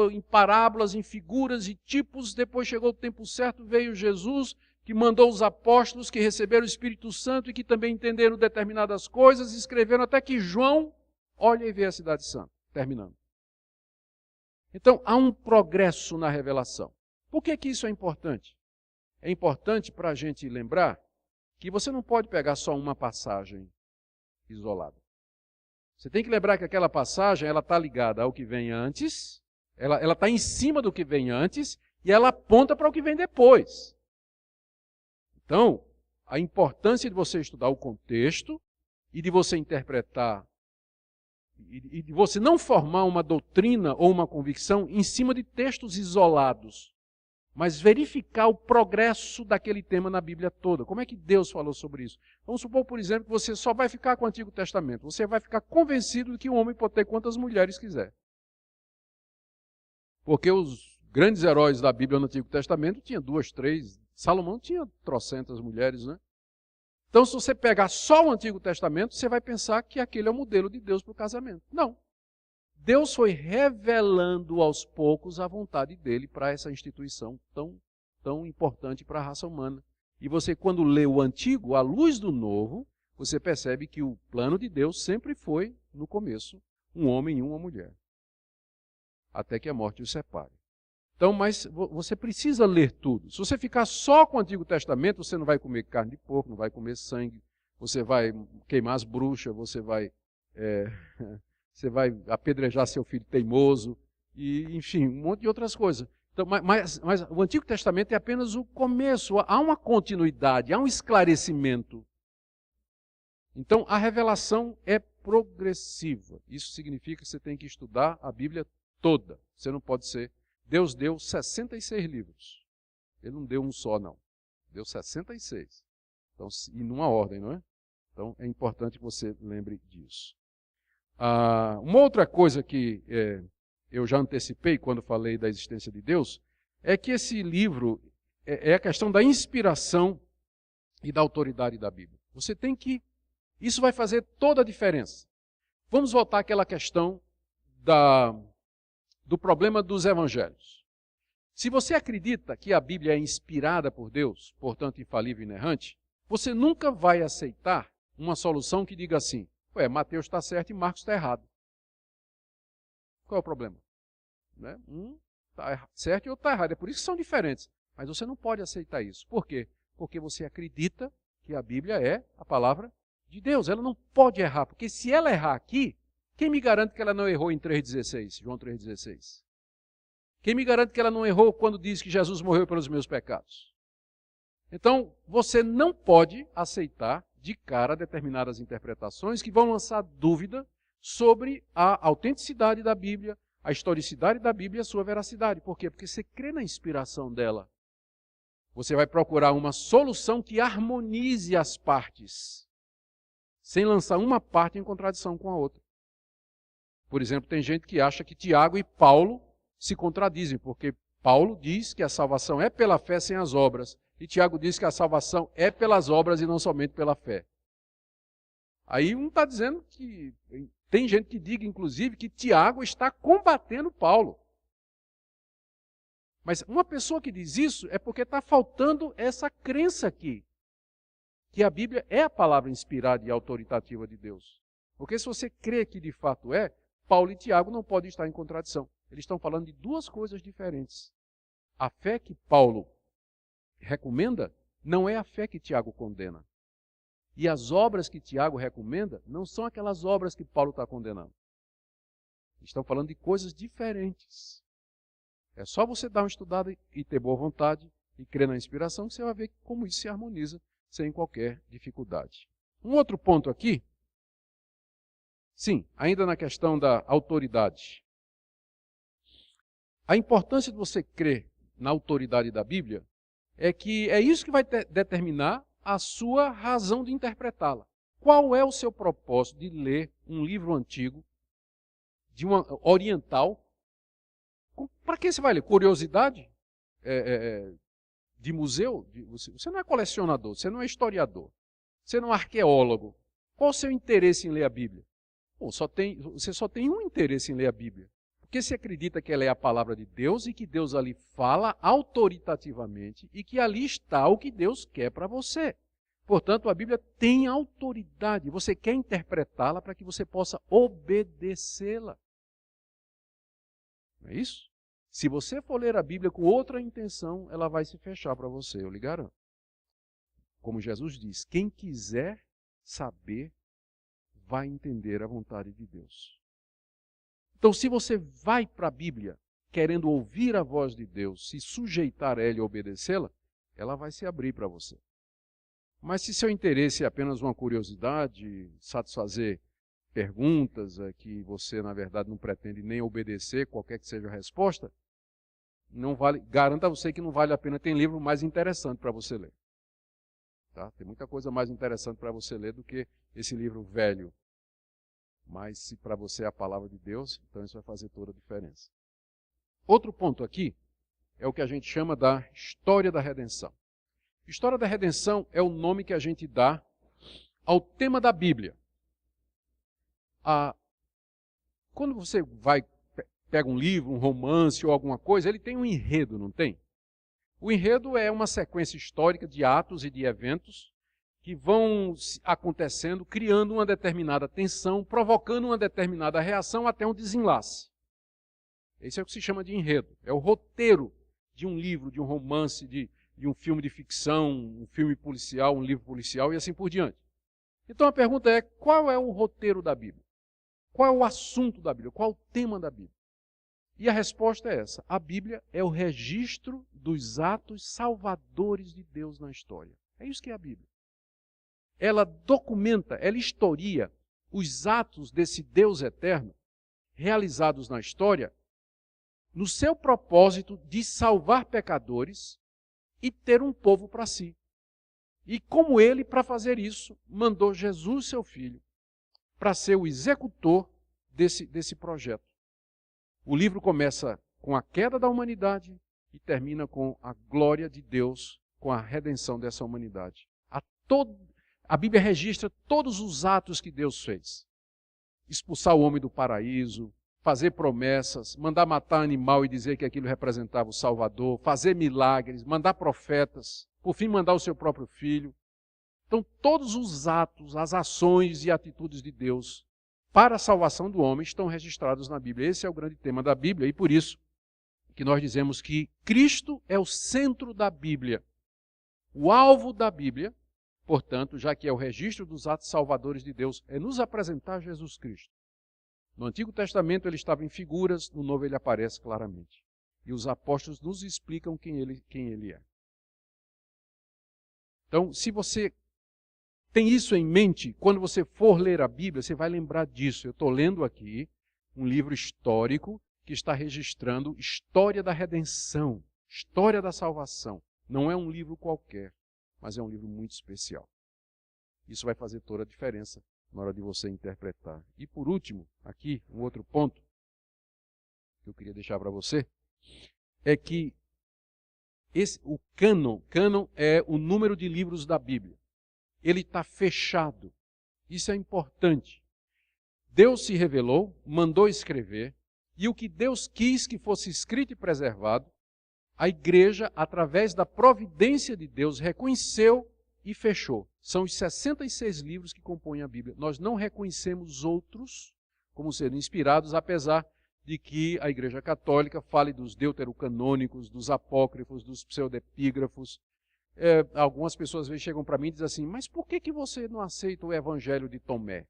em parábolas, em figuras e tipos. Depois chegou o tempo certo, veio Jesus, que mandou os apóstolos que receberam o Espírito Santo e que também entenderam determinadas coisas, e escreveram até que João olha e vê a cidade santa, terminando. Então há um progresso na revelação. Por que isso é importante? É importante para a gente lembrar que você não pode pegar só uma passagem isolada. Você tem que lembrar que aquela passagem está ligada ao que vem antes, ela está em cima do que vem antes e ela aponta para o que vem depois. Então, a importância de você estudar o contexto e de você interpretar e de você não formar uma doutrina ou uma convicção em cima de textos isolados, mas verificar o progresso daquele tema na Bíblia toda. Como é que Deus falou sobre isso? Vamos supor, por exemplo, que você só vai ficar com o Antigo Testamento. Você vai ficar convencido de que um homem pode ter quantas mulheres quiser. Porque os grandes heróis da Bíblia no Antigo Testamento tinham 2, 3. Salomão tinha trocentas mulheres, né? Então, se você pegar só o Antigo Testamento, você vai pensar que aquele é o modelo de Deus para o casamento. Não. Deus foi revelando aos poucos a vontade dele para essa instituição tão importante para a raça humana. E você, quando lê o Antigo, à luz do Novo, você percebe que o plano de Deus sempre foi, no começo, um homem e uma mulher. Até que a morte os separe. Então, mas você precisa ler tudo. Se você ficar só com o Antigo Testamento, você não vai comer carne de porco, não vai comer sangue, você vai queimar as bruxas, você vai apedrejar seu filho teimoso, e, enfim, um monte de outras coisas. Então, mas o Antigo Testamento é apenas o começo, há uma continuidade, há um esclarecimento. Então, a revelação é progressiva. Isso significa que você tem que estudar a Bíblia toda. Você não pode ser... Deus deu 66 livros. Ele não deu um só, não. Deu 66. Então, e numa ordem, não é? Então, é importante que você lembre disso. Uma outra coisa que eu já antecipei quando falei da existência de Deus, é que esse livro é a questão da inspiração e da autoridade da Bíblia. Você tem que... Isso vai fazer toda a diferença. Vamos voltar àquela questão do problema dos evangelhos. Se você acredita que a Bíblia é inspirada por Deus, portanto infalível e inerrante, você nunca vai aceitar uma solução que diga assim: Mateus está certo e Marcos está errado. Qual é o problema? Né? Um está certo e outro está errado. É por isso que são diferentes. Mas você não pode aceitar isso. Por quê? Porque você acredita que a Bíblia é a palavra de Deus. Ela não pode errar, porque se ela errar aqui, quem me garante que ela não errou em 3,16, João 3,16? Quem me garante que ela não errou quando diz que Jesus morreu pelos meus pecados? Então, você não pode aceitar de cara determinadas interpretações que vão lançar dúvida sobre a autenticidade da Bíblia, a historicidade da Bíblia e a sua veracidade. Por quê? Porque você crê na inspiração dela. Você vai procurar uma solução que harmonize as partes, sem lançar uma parte em contradição com a outra. Por exemplo, tem gente que acha que Tiago e Paulo se contradizem, porque Paulo diz que a salvação é pela fé sem as obras, e Tiago diz que a salvação é pelas obras e não somente pela fé. Aí um está dizendo que... Tem gente que diga, inclusive, que Tiago está combatendo Paulo. Mas uma pessoa que diz isso é porque está faltando essa crença aqui, que a Bíblia é a palavra inspirada e autoritativa de Deus. Porque se você crê que de fato é, Paulo e Tiago não podem estar em contradição. Eles estão falando de duas coisas diferentes. A fé que Paulo recomenda não é a fé que Tiago condena. E as obras que Tiago recomenda não são aquelas obras que Paulo está condenando. Estão falando de coisas diferentes. É só você dar uma estudada e ter boa vontade e crer na inspiração que você vai ver como isso se harmoniza sem qualquer dificuldade. Um outro ponto aqui, sim, ainda na questão da autoridade. A importância de você crer na autoridade da Bíblia é que é isso que vai determinar a sua razão de interpretá-la. Qual é o seu propósito de ler um livro antigo, de uma oriental? Para que você vai ler? Curiosidade? De museu? Você não é colecionador, você não é historiador, você não é arqueólogo. Qual o seu interesse em ler a Bíblia? Você só tem um interesse em ler a Bíblia. Porque você acredita que ela é a palavra de Deus e que Deus ali fala autoritativamente e que ali está o que Deus quer para você. Portanto, a Bíblia tem autoridade. Você quer interpretá-la para que você possa obedecê-la. Não é isso? Se você for ler a Bíblia com outra intenção, ela vai se fechar para você, eu lhe garanto. Como Jesus diz, quem quiser saber, vai entender a vontade de Deus. Então, se você vai para a Bíblia querendo ouvir a voz de Deus, se sujeitar a ela e obedecê-la, ela vai se abrir para você. Mas se seu interesse é apenas uma curiosidade, satisfazer perguntas que você, na verdade, não pretende nem obedecer, qualquer que seja a resposta, não vale, garanto a você que não vale a pena. Tem livro mais interessante para você ler. Tá? Tem muita coisa mais interessante para você ler do que esse livro velho. Mas se para você é a palavra de Deus, então isso vai fazer toda a diferença. Outro ponto aqui é o que a gente chama da história da redenção. História da redenção é o nome que a gente dá ao tema da Bíblia. Quando você pega um livro, um romance ou alguma coisa, ele tem um enredo, não tem? O enredo é uma sequência histórica de atos e de eventos que vão acontecendo, criando uma determinada tensão, provocando uma determinada reação até um desenlace. Esse é o que se chama de enredo. É o roteiro de um livro, de um romance, de um filme de ficção, um filme policial, um livro policial e assim por diante. Então a pergunta é, qual é o roteiro da Bíblia? Qual é o assunto da Bíblia? Qual é o tema da Bíblia? E a resposta é essa. A Bíblia é o registro dos atos salvadores de Deus na história. É isso que é a Bíblia. Ela documenta, ela historia os atos desse Deus eterno realizados na história no seu propósito de salvar pecadores e ter um povo para si. E como ele, para fazer isso, mandou Jesus, seu filho, para ser o executor desse projeto. O livro começa com a queda da humanidade e termina com a glória de Deus, com a redenção dessa humanidade. A Bíblia registra todos os atos que Deus fez. Expulsar o homem do paraíso, fazer promessas, mandar matar animal e dizer que aquilo representava o Salvador, fazer milagres, mandar profetas, por fim mandar o seu próprio filho. Então todos os atos, as ações e atitudes de Deus para a salvação do homem estão registrados na Bíblia. Esse é o grande tema da Bíblia e por isso que nós dizemos que Cristo é o centro da Bíblia. O alvo da Bíblia, portanto, já que é o registro dos atos salvadores de Deus, é nos apresentar Jesus Cristo. No Antigo Testamento ele estava em figuras, no Novo ele aparece claramente. E os apóstolos nos explicam quem ele é. Então, se você tem isso em mente, quando você for ler a Bíblia, você vai lembrar disso. Eu estou lendo aqui um livro histórico que está registrando história da redenção, história da salvação. Não é um livro qualquer, mas é um livro muito especial. Isso vai fazer toda a diferença na hora de você interpretar. E por último, aqui, um outro ponto que eu queria deixar para você, é que o cânon é o número de livros da Bíblia. Ele está fechado. Isso é importante. Deus se revelou, mandou escrever, e o que Deus quis que fosse escrito e preservado, a igreja, através da providência de Deus, reconheceu e fechou. São os 66 livros que compõem a Bíblia. Nós não reconhecemos outros como sendo inspirados, apesar de que a Igreja Católica fale dos deuterocanônicos, dos apócrifos, dos pseudepígrafos. Algumas pessoas às vezes chegam para mim e dizem assim, mas por que você não aceita o Evangelho de Tomé?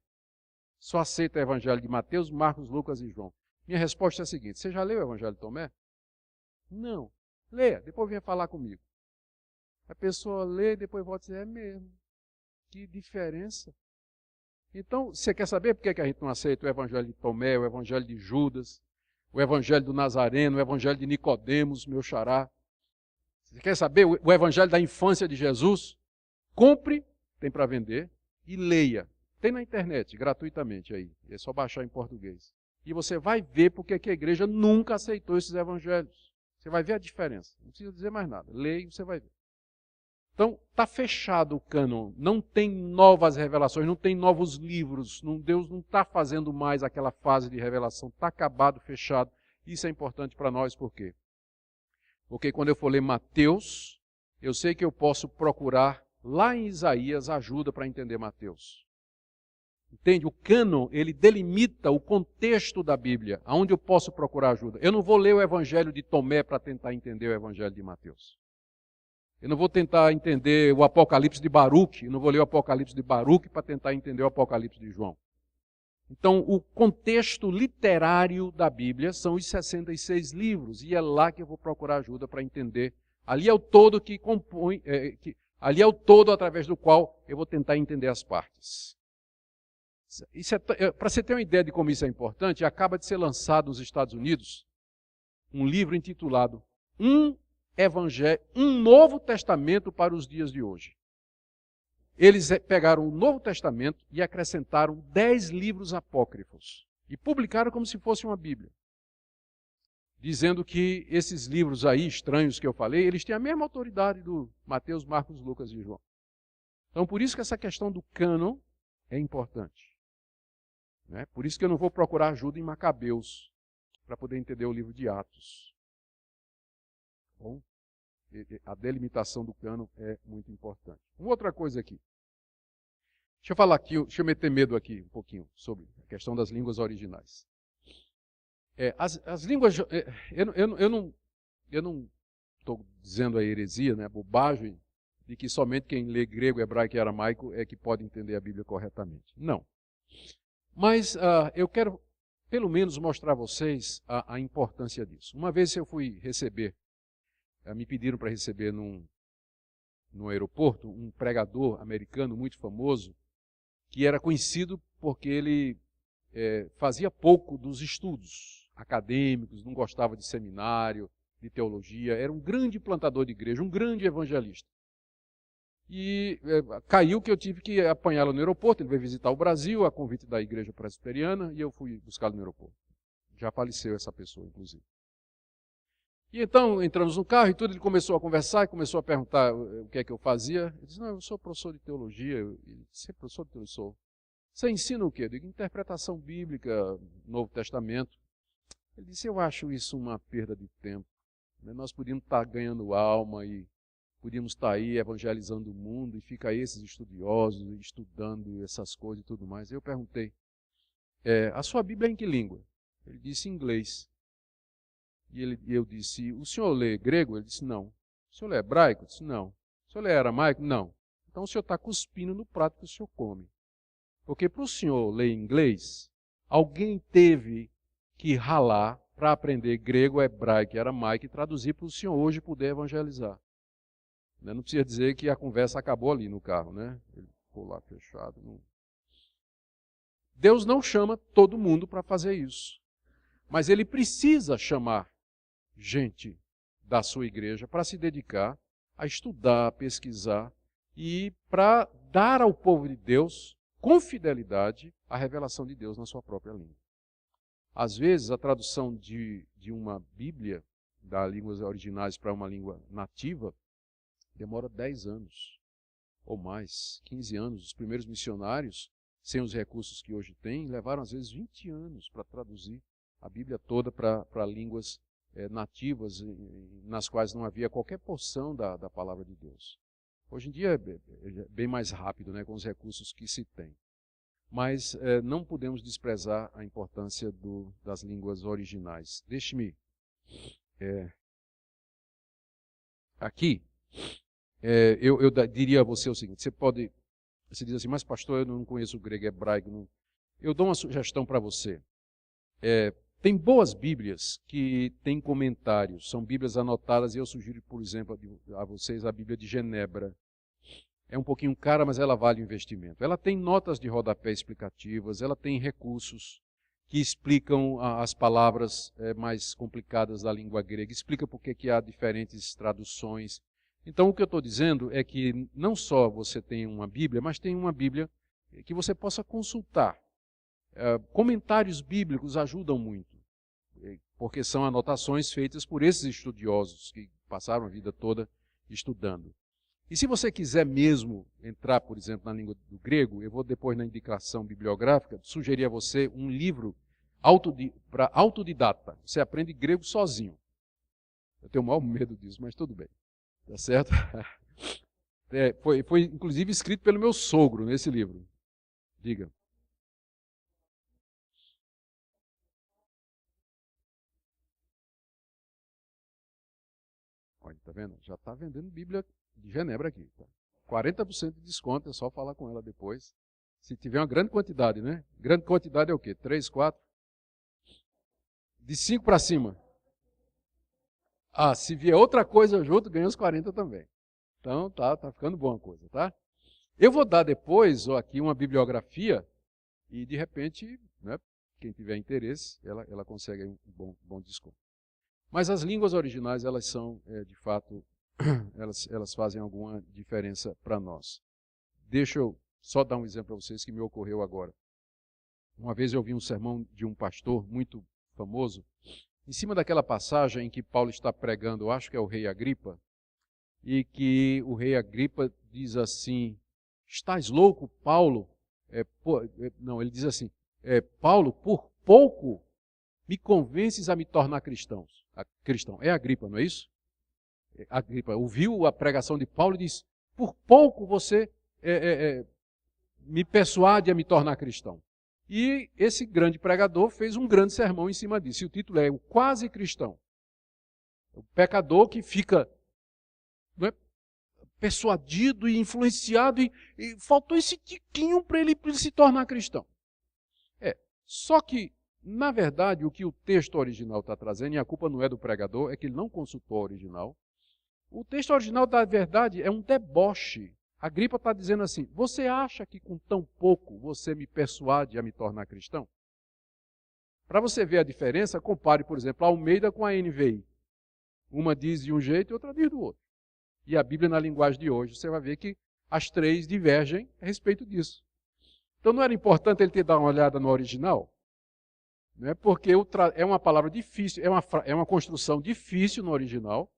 Só aceita o Evangelho de Mateus, Marcos, Lucas e João. Minha resposta é a seguinte, você já leu o Evangelho de Tomé? Não. Leia, depois venha falar comigo. A pessoa lê e depois volta e diz, é mesmo. Que diferença. Então, você quer saber por que a gente não aceita o Evangelho de Tomé, o Evangelho de Judas, o Evangelho do Nazareno, o Evangelho de Nicodemos, meu xará? Você quer saber o Evangelho da infância de Jesus? Compre, tem para vender, e leia. Tem na internet, gratuitamente aí. É só baixar em português. E você vai ver porque a igreja nunca aceitou esses evangelhos. Você vai ver a diferença. Não precisa dizer mais nada. Leia e você vai ver. Então, está fechado o cânon. Não tem novas revelações, não tem novos livros. Deus não está fazendo mais aquela fase de revelação. Está acabado, fechado. Isso é importante para nós, por quê? Porque quando eu for ler Mateus, eu sei que eu posso procurar lá em Isaías ajuda para entender Mateus. Entende? O cânon, ele delimita o contexto da Bíblia, aonde eu posso procurar ajuda. Eu não vou ler o Evangelho de Tomé para tentar entender o Evangelho de Mateus. Eu não vou tentar entender o Apocalipse de Baruque, eu não vou ler o Apocalipse de Baruque para tentar entender o Apocalipse de João. Então, o contexto literário da Bíblia são os 66 livros, e é lá que eu vou procurar ajuda para entender. Ali é o todo que compõe, ali é o todo através do qual eu vou tentar entender as partes. Para você ter uma ideia de como isso é importante, acaba de ser lançado nos Estados Unidos um livro intitulado Um Novo Testamento para os Dias de Hoje. Eles pegaram o Novo Testamento e acrescentaram 10 livros apócrifos e publicaram como se fosse uma Bíblia, dizendo que esses livros aí estranhos que eu falei, eles têm a mesma autoridade do Mateus, Marcos, Lucas e João. Então, por isso que essa questão do cânon é importante. Né? Por isso que eu não vou procurar ajuda em Macabeus para poder entender o livro de Atos. Bom, a delimitação do cânon é muito importante. Uma outra coisa aqui. Deixa eu falar aqui, deixa eu meter medo aqui um pouquinho sobre a questão das línguas originais. As línguas, eu não estou dizendo a heresia, né, a bobagem, de que somente quem lê grego, hebraico e aramaico é que pode entender a Bíblia corretamente. Não. Mas eu quero, pelo menos, mostrar a vocês a importância disso. Uma vez eu fui receber, me pediram para receber no aeroporto um pregador americano muito famoso, que era conhecido porque ele fazia pouco dos estudos acadêmicos, não gostava de seminário, de teologia, era um grande plantador de igreja, um grande evangelista. E caiu que eu tive que apanhá-lo no aeroporto, ele veio visitar o Brasil, a convite da igreja presbiteriana, e eu fui buscá-lo no aeroporto. Já faleceu essa pessoa, inclusive. E então, entramos no carro e tudo, ele começou a conversar e começou a perguntar o que é que eu fazia. Eu disse, não, eu sou professor de teologia. Ele disse, professor de teologia? Sou. Você ensina o quê? Eu digo, interpretação bíblica, Novo Testamento. Ele disse, eu acho isso uma perda de tempo. Nós podíamos estar ganhando alma e podíamos estar aí evangelizando o mundo e fica aí esses estudiosos estudando essas coisas e tudo mais. Eu perguntei, a sua Bíblia é em que língua? Ele disse, em inglês. E eu disse, o senhor lê grego? Ele disse, não. O senhor lê hebraico? Eu disse, não. O senhor lê aramaico? Não. Então o senhor está cuspindo no prato que o senhor come. Porque para o senhor ler inglês, alguém teve que ralar para aprender grego, hebraico e aramaico e traduzir para o senhor hoje poder evangelizar. Não precisa dizer que a conversa acabou ali no carro, né? Ele ficou lá fechado. Não. Deus não chama todo mundo para fazer isso. Mas Ele precisa chamar gente da sua igreja para se dedicar a estudar, a pesquisar e para dar ao povo de Deus, com fidelidade, a revelação de Deus na sua própria língua. Às vezes, a tradução de uma Bíblia, das línguas originais para uma língua nativa, demora 10 anos ou mais, 15 anos. Os primeiros missionários, sem os recursos que hoje têm, levaram às vezes 20 anos para traduzir a Bíblia toda para línguas nativas, nas quais não havia qualquer porção da palavra de Deus. Hoje em dia é bem mais rápido, né, com os recursos que se tem. Mas não podemos desprezar a importância das línguas originais. Deixe-me aqui. Eu diria a você o seguinte, você diz assim, mas pastor, eu não conheço o grego e hebraico. Não. Eu dou uma sugestão para você. Tem boas Bíblias que têm comentários, são Bíblias anotadas, e eu sugiro, por exemplo, a vocês a Bíblia de Genebra. É um pouquinho cara, mas ela vale o investimento. Ela tem notas de rodapé explicativas, ela tem recursos que explicam as palavras mais complicadas da língua grega, explica por que há diferentes traduções. Então, o que eu estou dizendo é que não só você tem uma Bíblia, mas tem uma Bíblia que você possa consultar. Comentários bíblicos ajudam muito, porque são anotações feitas por esses estudiosos que passaram a vida toda estudando. E se você quiser mesmo entrar, por exemplo, na língua do grego, eu vou depois na indicação bibliográfica sugerir a você um livro para autodidata. Você aprende grego sozinho. Eu tenho o maior medo disso, mas tudo bem. Tá certo? Foi inclusive escrito pelo meu sogro nesse livro. Diga. Olha, tá vendo? Já está vendendo Bíblia de Genebra aqui. Tá? 40% de desconto, é só falar com ela depois. Se tiver uma grande quantidade, né? Grande quantidade é o quê? 3, 4? De 5 para cima. Se vier outra coisa junto, ganha os 40 também. Então, tá ficando boa a coisa, tá? Eu vou dar depois aqui uma bibliografia e, de repente, né, quem tiver interesse, ela consegue um bom desconto. Mas as línguas originais, elas são, de fato, elas fazem alguma diferença para nós. Deixa eu só dar um exemplo para vocês que me ocorreu agora. Uma vez eu ouvi um sermão de um pastor muito famoso, em cima daquela passagem em que Paulo está pregando, eu acho que é o rei Agripa, e que o rei Agripa diz assim, estás louco, Paulo? Não, ele diz assim, Paulo, por pouco me convences a me tornar cristão. É Agripa, não é isso? Agripa ouviu a pregação de Paulo e disse, por pouco você me persuade a me tornar cristão. E esse grande pregador fez um grande sermão em cima disso. E o título é O Quase Cristão. O pecador que fica, não é, persuadido e influenciado e faltou esse tiquinho para ele se tornar cristão. Só que, na verdade, o que o texto original está trazendo, e a culpa não é do pregador, é que ele não consultou o original. O texto original, da verdade, é um deboche. Agripa está dizendo assim, você acha que com tão pouco você me persuade a me tornar cristão? Para você ver a diferença, compare, por exemplo, a Almeida com a NVI. Uma diz de um jeito e outra diz do outro. E a Bíblia, na linguagem de hoje, você vai ver que as três divergem a respeito disso. Então não era importante ele ter dado uma olhada no original? Não é porque é uma palavra difícil, é uma construção difícil no original,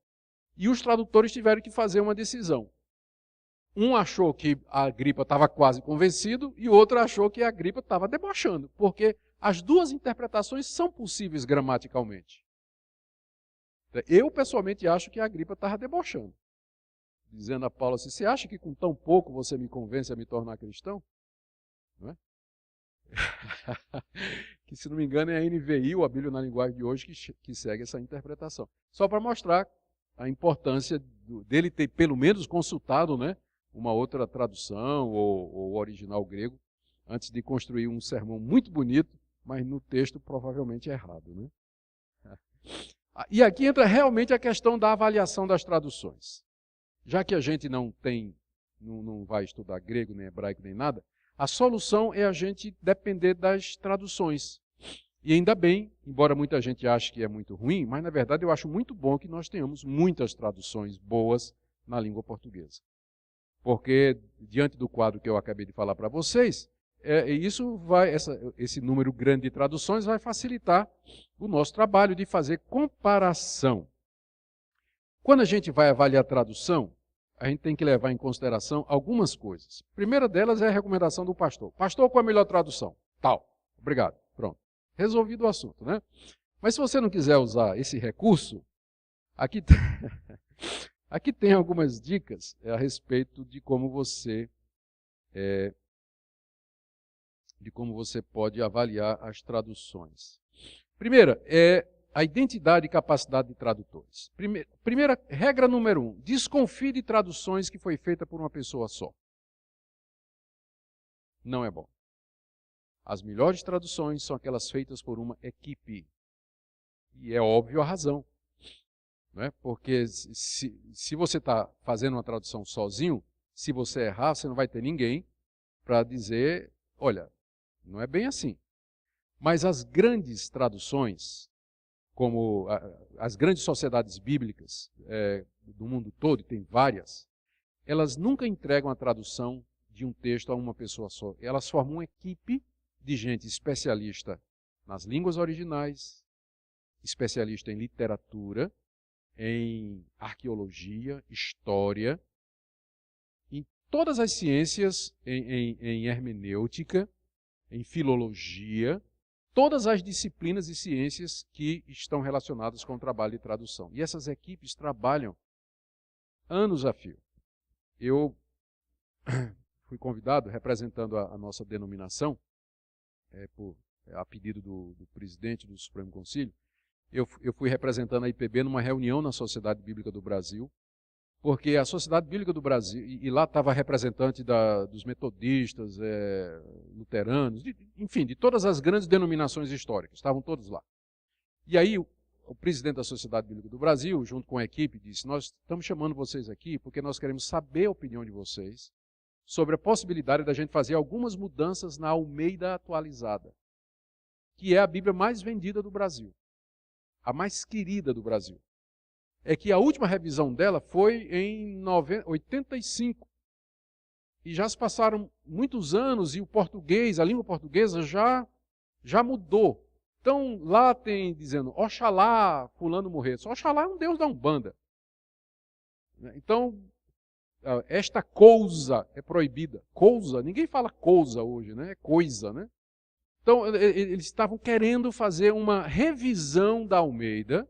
e os tradutores tiveram que fazer uma decisão. Um achou que a Agripa estava quase convencido, e o outro achou que a Agripa estava debochando, porque as duas interpretações são possíveis gramaticalmente. Eu, pessoalmente, acho que a Agripa estava debochando. Dizendo a Paulo assim, você acha que com tão pouco você me convence a me tornar cristão? Não é? Que, se não me engano, é a NVI, ou a Bíblia na linguagem de hoje, que segue essa interpretação. Só para mostrar a importância dele ter, pelo menos, consultado, né, uma outra tradução ou original grego, antes de construir um sermão muito bonito, mas no texto provavelmente errado. Né? E aqui entra realmente a questão da avaliação das traduções. Já que a gente não vai estudar grego, nem hebraico, nem nada, a solução é a gente depender das traduções. E ainda bem, embora muita gente ache que é muito ruim, mas na verdade eu acho muito bom que nós tenhamos muitas traduções boas na língua portuguesa. Porque, diante do quadro que eu acabei de falar para vocês, esse número grande de traduções vai facilitar o nosso trabalho de fazer comparação. Quando a gente vai avaliar a tradução, a gente tem que levar em consideração algumas coisas. A primeira delas é a recomendação do pastor. Pastor, qual é a melhor tradução? Tal. Obrigado. Pronto. Resolvido o assunto, né? Mas se você não quiser usar esse recurso, aqui tem algumas dicas a respeito de como você pode avaliar as traduções. Primeira é a identidade e capacidade de tradutores. Primeira regra número 1, desconfie de traduções que foi feita por uma pessoa só. Não é bom. As melhores traduções são aquelas feitas por uma equipe. E é óbvio a razão. Não é? Porque se você está fazendo uma tradução sozinho, se você errar, você não vai ter ninguém para dizer, olha, não é bem assim. Mas as grandes traduções, como as grandes sociedades bíblicas do mundo todo, e tem várias, elas nunca entregam a tradução de um texto a uma pessoa só. Elas formam uma equipe de gente especialista nas línguas originais, especialista em literatura, em arqueologia, história, em todas as ciências, em hermenêutica, em filologia, todas as disciplinas e ciências que estão relacionadas com o trabalho de tradução. E essas equipes trabalham anos a fio. Eu fui convidado, representando a nossa denominação, a pedido do presidente do Supremo Conselho, eu fui representando a IPB numa reunião na Sociedade Bíblica do Brasil, porque a Sociedade Bíblica do Brasil, e lá estava representante dos metodistas, luteranos, enfim, de todas as grandes denominações históricas, estavam todos lá. E aí o presidente da Sociedade Bíblica do Brasil, junto com a equipe, disse, nós estamos chamando vocês aqui porque nós queremos saber a opinião de vocês sobre a possibilidade da gente fazer algumas mudanças na Almeida atualizada, que é a Bíblia mais vendida do Brasil, a mais querida do Brasil. É que a última revisão dela foi em 85. E já se passaram muitos anos e o português, a língua portuguesa já mudou. Então lá tem dizendo, Oxalá fulano morresse. Oxalá é um deus da Umbanda. Então, esta coisa é proibida. Coisa, ninguém fala coisa hoje, né? É coisa, né? Então eles estavam querendo fazer uma revisão da Almeida,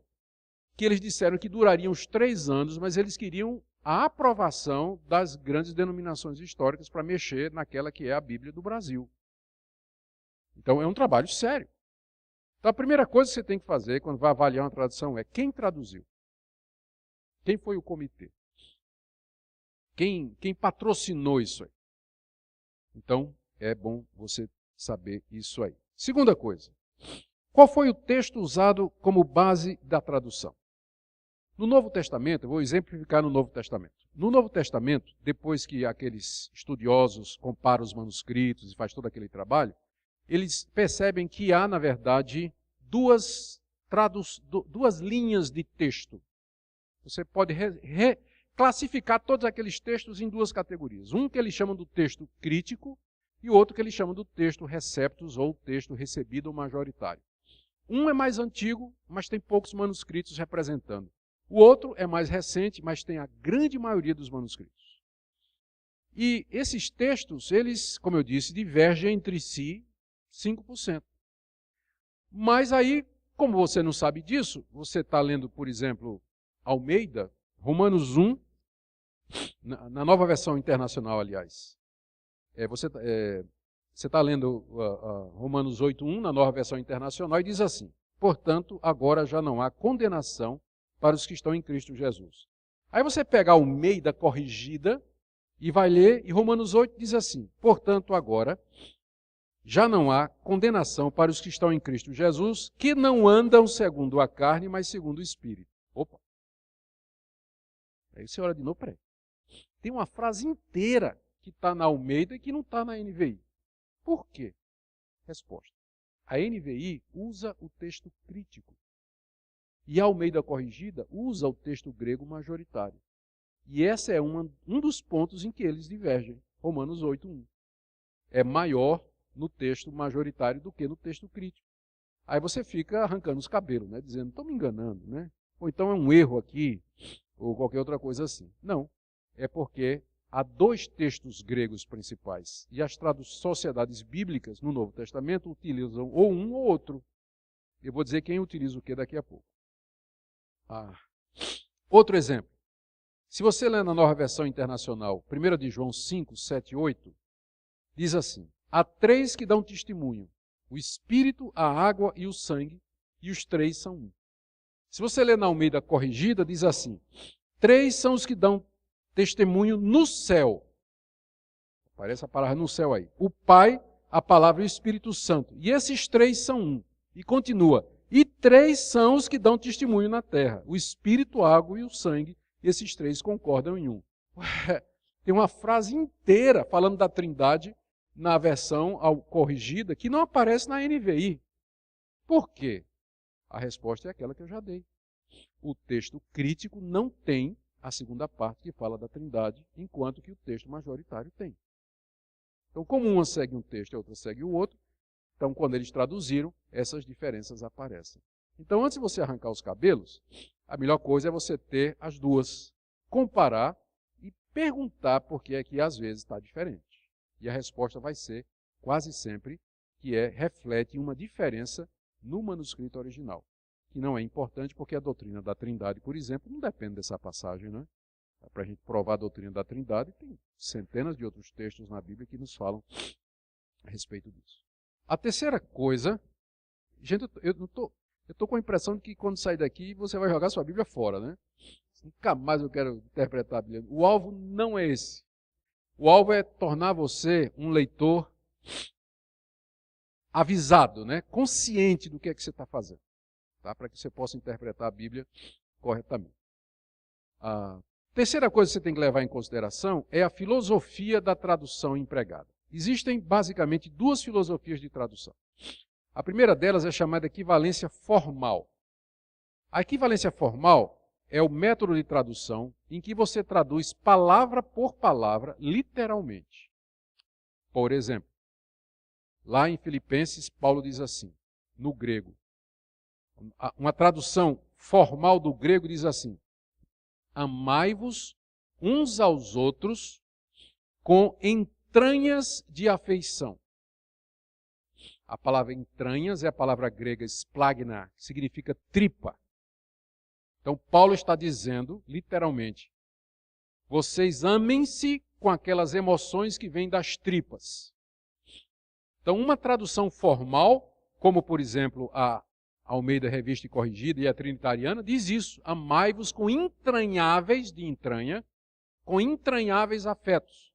que eles disseram que duraria uns 3 anos, mas eles queriam a aprovação das grandes denominações históricas para mexer naquela que é a Bíblia do Brasil. Então é um trabalho sério. Então a primeira coisa que você tem que fazer quando vai avaliar uma tradução é quem traduziu. Quem foi o comitê? Quem patrocinou isso aí? Então é bom você saber isso aí. Segunda coisa, qual foi o texto usado como base da tradução? No Novo Testamento, eu vou exemplificar no Novo Testamento. No Novo Testamento, depois que aqueles estudiosos comparam os manuscritos e faz todo aquele trabalho, eles percebem que há, na verdade, duas linhas de texto. Você pode classificar todos aqueles textos em duas categorias. Um que eles chamam do texto crítico e outro que eles chamam do texto receptus ou texto recebido ou majoritário. Um é mais antigo, mas tem poucos manuscritos representando. O outro é mais recente, mas tem a grande maioria dos manuscritos. E esses textos, eles, como eu disse, divergem entre si 5%. Mas aí, como você não sabe disso, você está lendo, por exemplo, Almeida, Romanos 1, na nova versão internacional, aliás. Você está lendo Romanos 8:1 na nova versão internacional e diz assim: portanto, agora já não há condenação para os que estão em Cristo Jesus. Aí você pega Almeida corrigida e vai ler, e Romanos 8 diz assim: portanto, agora já não há condenação para os que estão em Cristo Jesus, que não andam segundo a carne, mas segundo o Espírito. Opa! Aí você olha de novo, peraí. Tem uma frase inteira que está na Almeida e que não está na NVI. Por quê? Resposta. A NVI usa o texto crítico. E a Almeida corrigida usa o texto grego majoritário. E esse é um dos pontos em que eles divergem. Romanos 8:1. É maior no texto majoritário do que no texto crítico. Aí você fica arrancando os cabelos, né? Dizendo, estão me enganando, né? Ou então é um erro aqui, ou qualquer outra coisa assim. Não. É porque há dois textos gregos principais. E as sociedades bíblicas no Novo Testamento utilizam ou um ou outro. Eu vou dizer quem utiliza o que daqui a pouco. Outro exemplo. Se você ler na nova versão internacional, 1 de João 5, 7 e 8, diz assim: há três que dão testemunho: o Espírito, a água e o sangue, e os três são um. Se você ler na Almeida corrigida, diz assim: três são os que dão testemunho no céu. Aparece a palavra no céu aí. O Pai, a palavra e o Espírito Santo. E esses três são um. E continua: e três são os que dão testemunho na terra: o Espírito, a água e o sangue. Esses três concordam em um. Tem uma frase inteira falando da Trindade na versão corrigida que não aparece na NVI. Por quê? A resposta é aquela que eu já dei. O texto crítico não tem a segunda parte que fala da Trindade, enquanto que o texto majoritário tem. Então, como uma segue um texto e a outra segue o outro, então, quando eles traduziram, essas diferenças aparecem. Então, antes de você arrancar os cabelos, a melhor coisa é você ter as duas, comparar e perguntar por que é que às vezes está diferente. E a resposta vai ser, quase sempre, que reflete uma diferença no manuscrito original, que não é importante porque a doutrina da Trindade, por exemplo, não depende dessa passagem, né? Para a gente provar a doutrina da Trindade, tem centenas de outros textos na Bíblia que nos falam a respeito disso. A terceira coisa, gente, eu estou com a impressão de que quando sair daqui você vai jogar sua Bíblia fora, né? Nunca mais eu quero interpretar a Bíblia. O alvo não é esse. O alvo é tornar você um leitor avisado, né? Consciente do que é que você está fazendo, tá? Para que você possa interpretar a Bíblia corretamente. A terceira coisa que você tem que levar em consideração é a filosofia da tradução empregada. Existem basicamente duas filosofias de tradução. A primeira delas é chamada equivalência formal. A equivalência formal é o método de tradução em que você traduz palavra por palavra, literalmente. Por exemplo, lá em Filipenses, Paulo diz assim, no grego. Uma tradução formal do grego diz assim: amai-vos uns aos outros com entranhas de afeição. A palavra entranhas é a palavra grega splagna, que significa tripa. Então, Paulo está dizendo, literalmente, Vocês amem-se com aquelas emoções que vêm das tripas. Então, uma tradução formal, como por exemplo a Almeida Revista e Corrigida e a Trinitariana, diz isso: amai-vos com entranháveis, de entranha, com entranháveis afetos.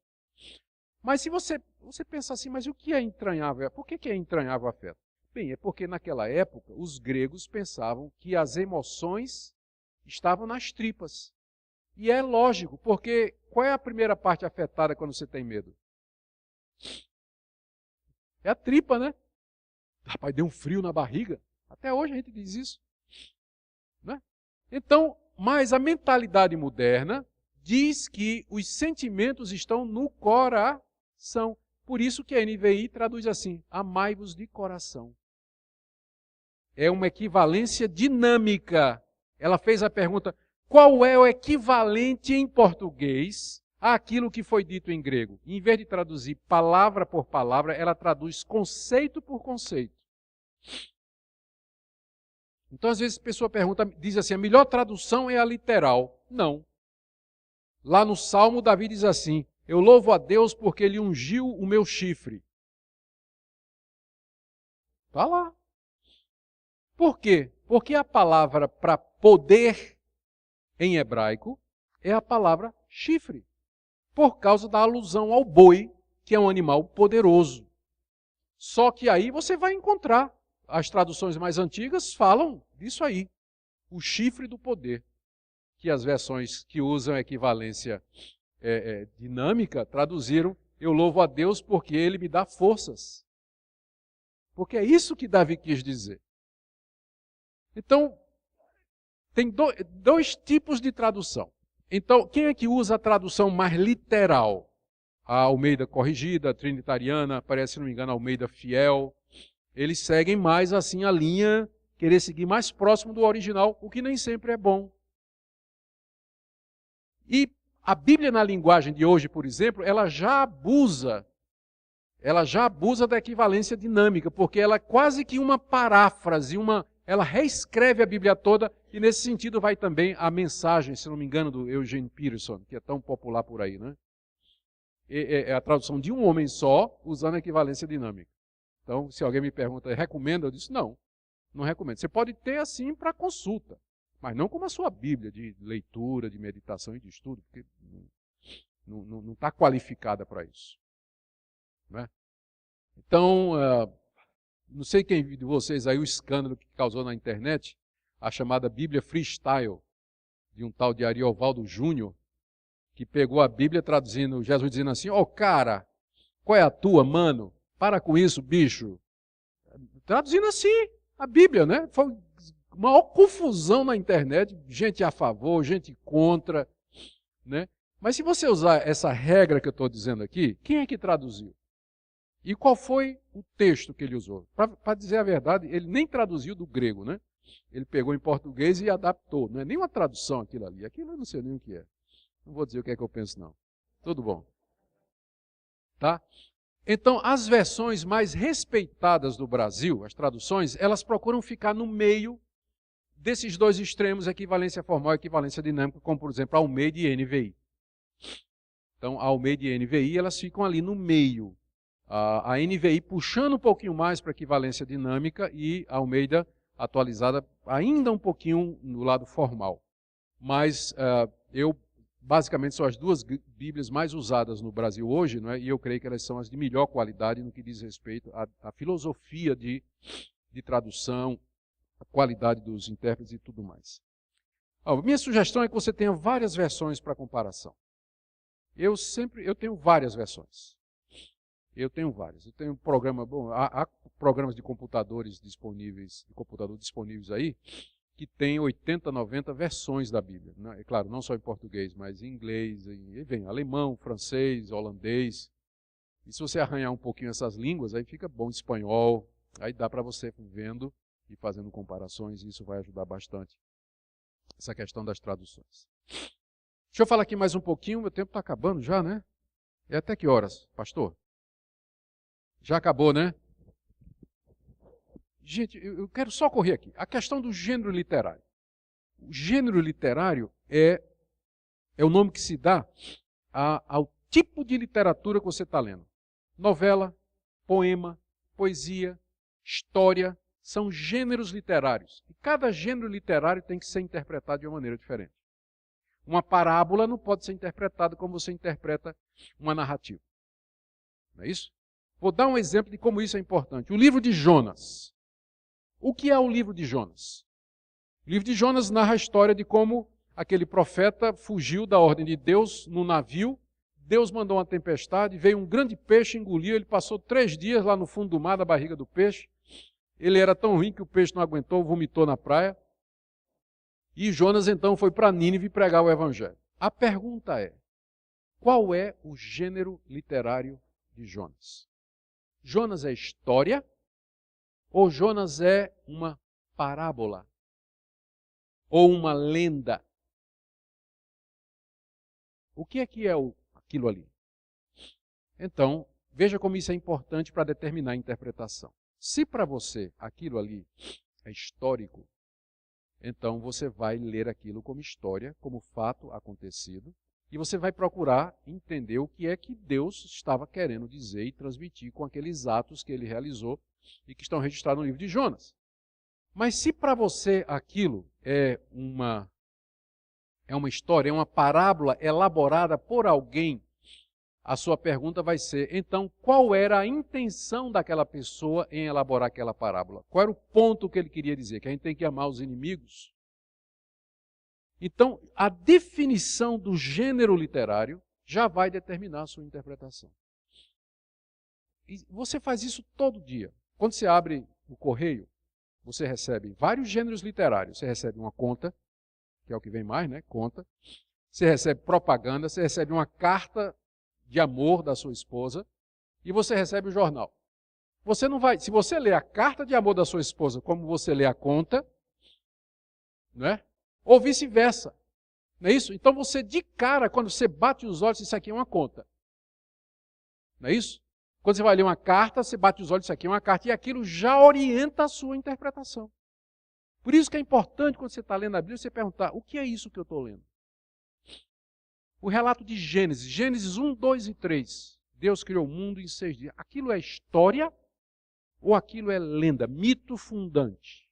Mas se você pensa assim, mas o que é entranhável? Por que é entranhável afeto? Bem, é porque naquela época os gregos pensavam que as emoções estavam nas tripas. E é lógico, porque qual é a primeira parte afetada quando você tem medo? É a tripa, né? Rapaz, deu um frio na barriga. Até hoje a gente diz isso. Né? Então, mas a mentalidade moderna diz que os sentimentos estão no coração. Por isso que a NVI traduz assim: amai-vos de coração. É uma equivalência dinâmica. Ela fez a pergunta: qual é o equivalente em português àquilo que foi dito em grego? Em vez de traduzir palavra por palavra, ela traduz conceito por conceito. Então, às vezes, a pessoa pergunta, diz assim: a melhor tradução é a literal. Não. Lá no Salmo, Davi diz assim: eu louvo a Deus porque ele ungiu o meu chifre. Está lá. Por quê? Porque a palavra para poder em hebraico é a palavra chifre, por causa da alusão ao boi, que é um animal poderoso. Só que aí você vai encontrar, as traduções mais antigas falam disso aí, o chifre do poder, que as versões que usam a equivalência dinâmica traduziram: eu louvo a Deus porque ele me dá forças. Porque é isso que Davi quis dizer. Então, tem dois tipos de tradução. Então, quem é que usa a tradução mais literal? A Almeida Corrigida, a Trinitariana, parece, se não me engano, a Almeida Fiel. Eles seguem mais assim a linha, querer seguir mais próximo do original, o que nem sempre é bom. E a Bíblia na linguagem de hoje, por exemplo, ela já abusa da equivalência dinâmica, porque ela é quase que uma paráfrase, ela reescreve a Bíblia toda, e nesse sentido vai também a mensagem, se não me engano, do Eugene Peterson, que é tão popular por aí, né? É a tradução de um homem só, usando a equivalência dinâmica. Então, se alguém me pergunta, recomenda? Eu disse, não recomendo. Você pode ter assim para consulta, mas não como a sua Bíblia de leitura, de meditação e de estudo, porque não está qualificada para isso. Né? Então, não sei quem de vocês aí o escândalo que causou na internet, a chamada Bíblia Freestyle, de um tal de Ariovaldo Júnior, que pegou a Bíblia traduzindo, Jesus dizendo assim: ó, cara, qual é a tua, mano? Para com isso, bicho. Traduzindo assim a Bíblia, né? Foi uma maior confusão na internet, gente a favor, gente contra, né? Mas se você usar essa regra que eu estou dizendo aqui, quem é que traduziu? E qual foi o texto que ele usou? Para dizer a verdade, ele nem traduziu do grego, né? Ele pegou em português e adaptou. Não é nem uma tradução aquilo ali. Aquilo eu não sei nem o que é. Não vou dizer o que é que eu penso, não. Tudo bom. Tá? Então, as versões mais respeitadas do Brasil, as traduções, elas procuram ficar no meio desses dois extremos, equivalência formal e equivalência dinâmica, como, por exemplo, a Almeida e NVI. Então, a Almeida e NVI, elas ficam ali no meio. A NVI puxando um pouquinho mais para a equivalência dinâmica e a Almeida atualizada ainda um pouquinho no lado formal. Mas basicamente são as duas Bíblias mais usadas no Brasil hoje, não é? E eu creio que elas são as de melhor qualidade no que diz respeito à filosofia de tradução, a qualidade dos intérpretes e tudo mais. Minha sugestão é que você tenha várias versões para comparação. Eu tenho várias versões. Eu tenho várias. Eu tenho há programas de computadores disponíveis, aí, que tem 80, 90 versões da Bíblia. É claro, não só em português, mas em inglês, em alemão, francês, holandês. E se você arranhar um pouquinho essas línguas, aí fica bom espanhol. Aí dá para você vendo e fazendo comparações, e isso vai ajudar bastante essa questão das traduções. Deixa eu falar aqui mais um pouquinho, meu tempo está acabando já, né? É até que horas, pastor? Já acabou, né? Gente, eu quero só correr aqui. A questão do gênero literário. O gênero literário é É o nome que se dá ao tipo de literatura que você está lendo. Novela, poema, poesia, história, são gêneros literários. E cada gênero literário tem que ser interpretado de uma maneira diferente. Uma parábola não pode ser interpretada como você interpreta uma narrativa. Não é isso? Vou dar um exemplo de como isso é importante. O livro de Jonas. O que é o livro de Jonas? O livro de Jonas narra a história de como aquele profeta fugiu da ordem de Deus no navio. Deus mandou uma tempestade, veio um grande peixe, engoliu, ele passou 3 dias lá no fundo do mar, na barriga do peixe. Ele era tão ruim que o peixe não aguentou, vomitou na praia. E Jonas então foi para Nínive pregar o evangelho. A pergunta é, qual é o gênero literário de Jonas? Jonas é história ou Jonas é uma parábola? Ou uma lenda? O que é aquilo ali? Então, veja como isso é importante para determinar a interpretação. Se para você aquilo ali é histórico, então você vai ler aquilo como história, como fato acontecido, e você vai procurar entender o que é que Deus estava querendo dizer e transmitir com aqueles atos que ele realizou e que estão registrados no livro de Jonas. Mas se para você aquilo é uma história, é uma parábola elaborada por alguém, a sua pergunta vai ser, então, qual era a intenção daquela pessoa em elaborar aquela parábola? Qual era o ponto que ele queria dizer? Que a gente tem que amar os inimigos? Então, a definição do gênero literário já vai determinar a sua interpretação. E você faz isso todo dia. Quando você abre o correio, você recebe vários gêneros literários. Você recebe uma conta, que é o que vem mais, né? Conta. Você recebe propaganda, você recebe uma carta de amor da sua esposa e você recebe o jornal. Você não vai, se você ler a carta de amor da sua esposa como você lê a conta, não é? Ou vice-versa. Não é isso? Então você de cara, quando você bate os olhos, isso aqui é uma conta. Não é isso? Quando você vai ler uma carta, você bate os olhos, isso aqui é uma carta, e aquilo já orienta a sua interpretação. Por isso que é importante, quando você está lendo a Bíblia, você perguntar, o que é isso que eu estou lendo? O relato de Gênesis, Gênesis 1, 2 e 3. Deus criou o mundo em 6 dias. Aquilo é história ou aquilo é lenda, mito fundante?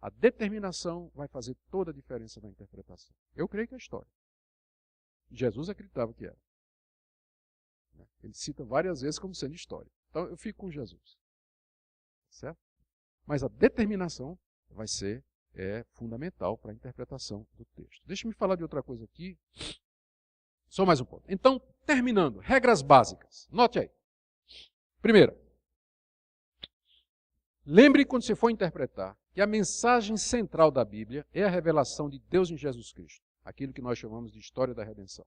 A determinação vai fazer toda a diferença na interpretação. Eu creio que é história. Jesus acreditava que era. Ele cita várias vezes como sendo história. Então eu fico com Jesus. Certo? Mas a determinação vai ser fundamental para a interpretação do texto. Deixa-me falar de outra coisa aqui. Só mais um ponto. Então, terminando, regras básicas. Note aí. Primeira, lembre quando você for interpretar que a mensagem central da Bíblia é a revelação de Deus em Jesus Cristo. Aquilo que nós chamamos de história da redenção.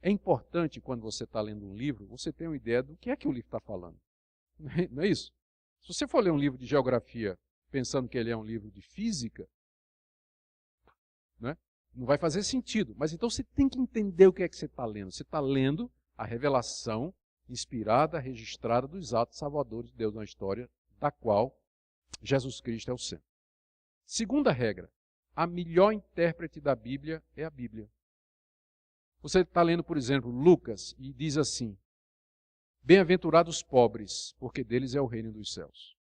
É importante, quando você está lendo um livro, você ter uma ideia do que é que o livro está falando. Não é isso? Se você for ler um livro de geografia pensando que ele é um livro de física, não vai fazer sentido. Mas então você tem que entender o que é que você está lendo. Você está lendo a revelação inspirada, registrada dos atos salvadores de Deus na história, da qual Jesus Cristo é o centro. Segunda regra, a melhor intérprete da Bíblia é a Bíblia. Você está lendo, por exemplo, Lucas e diz assim, bem-aventurados os pobres, porque deles é o reino dos céus.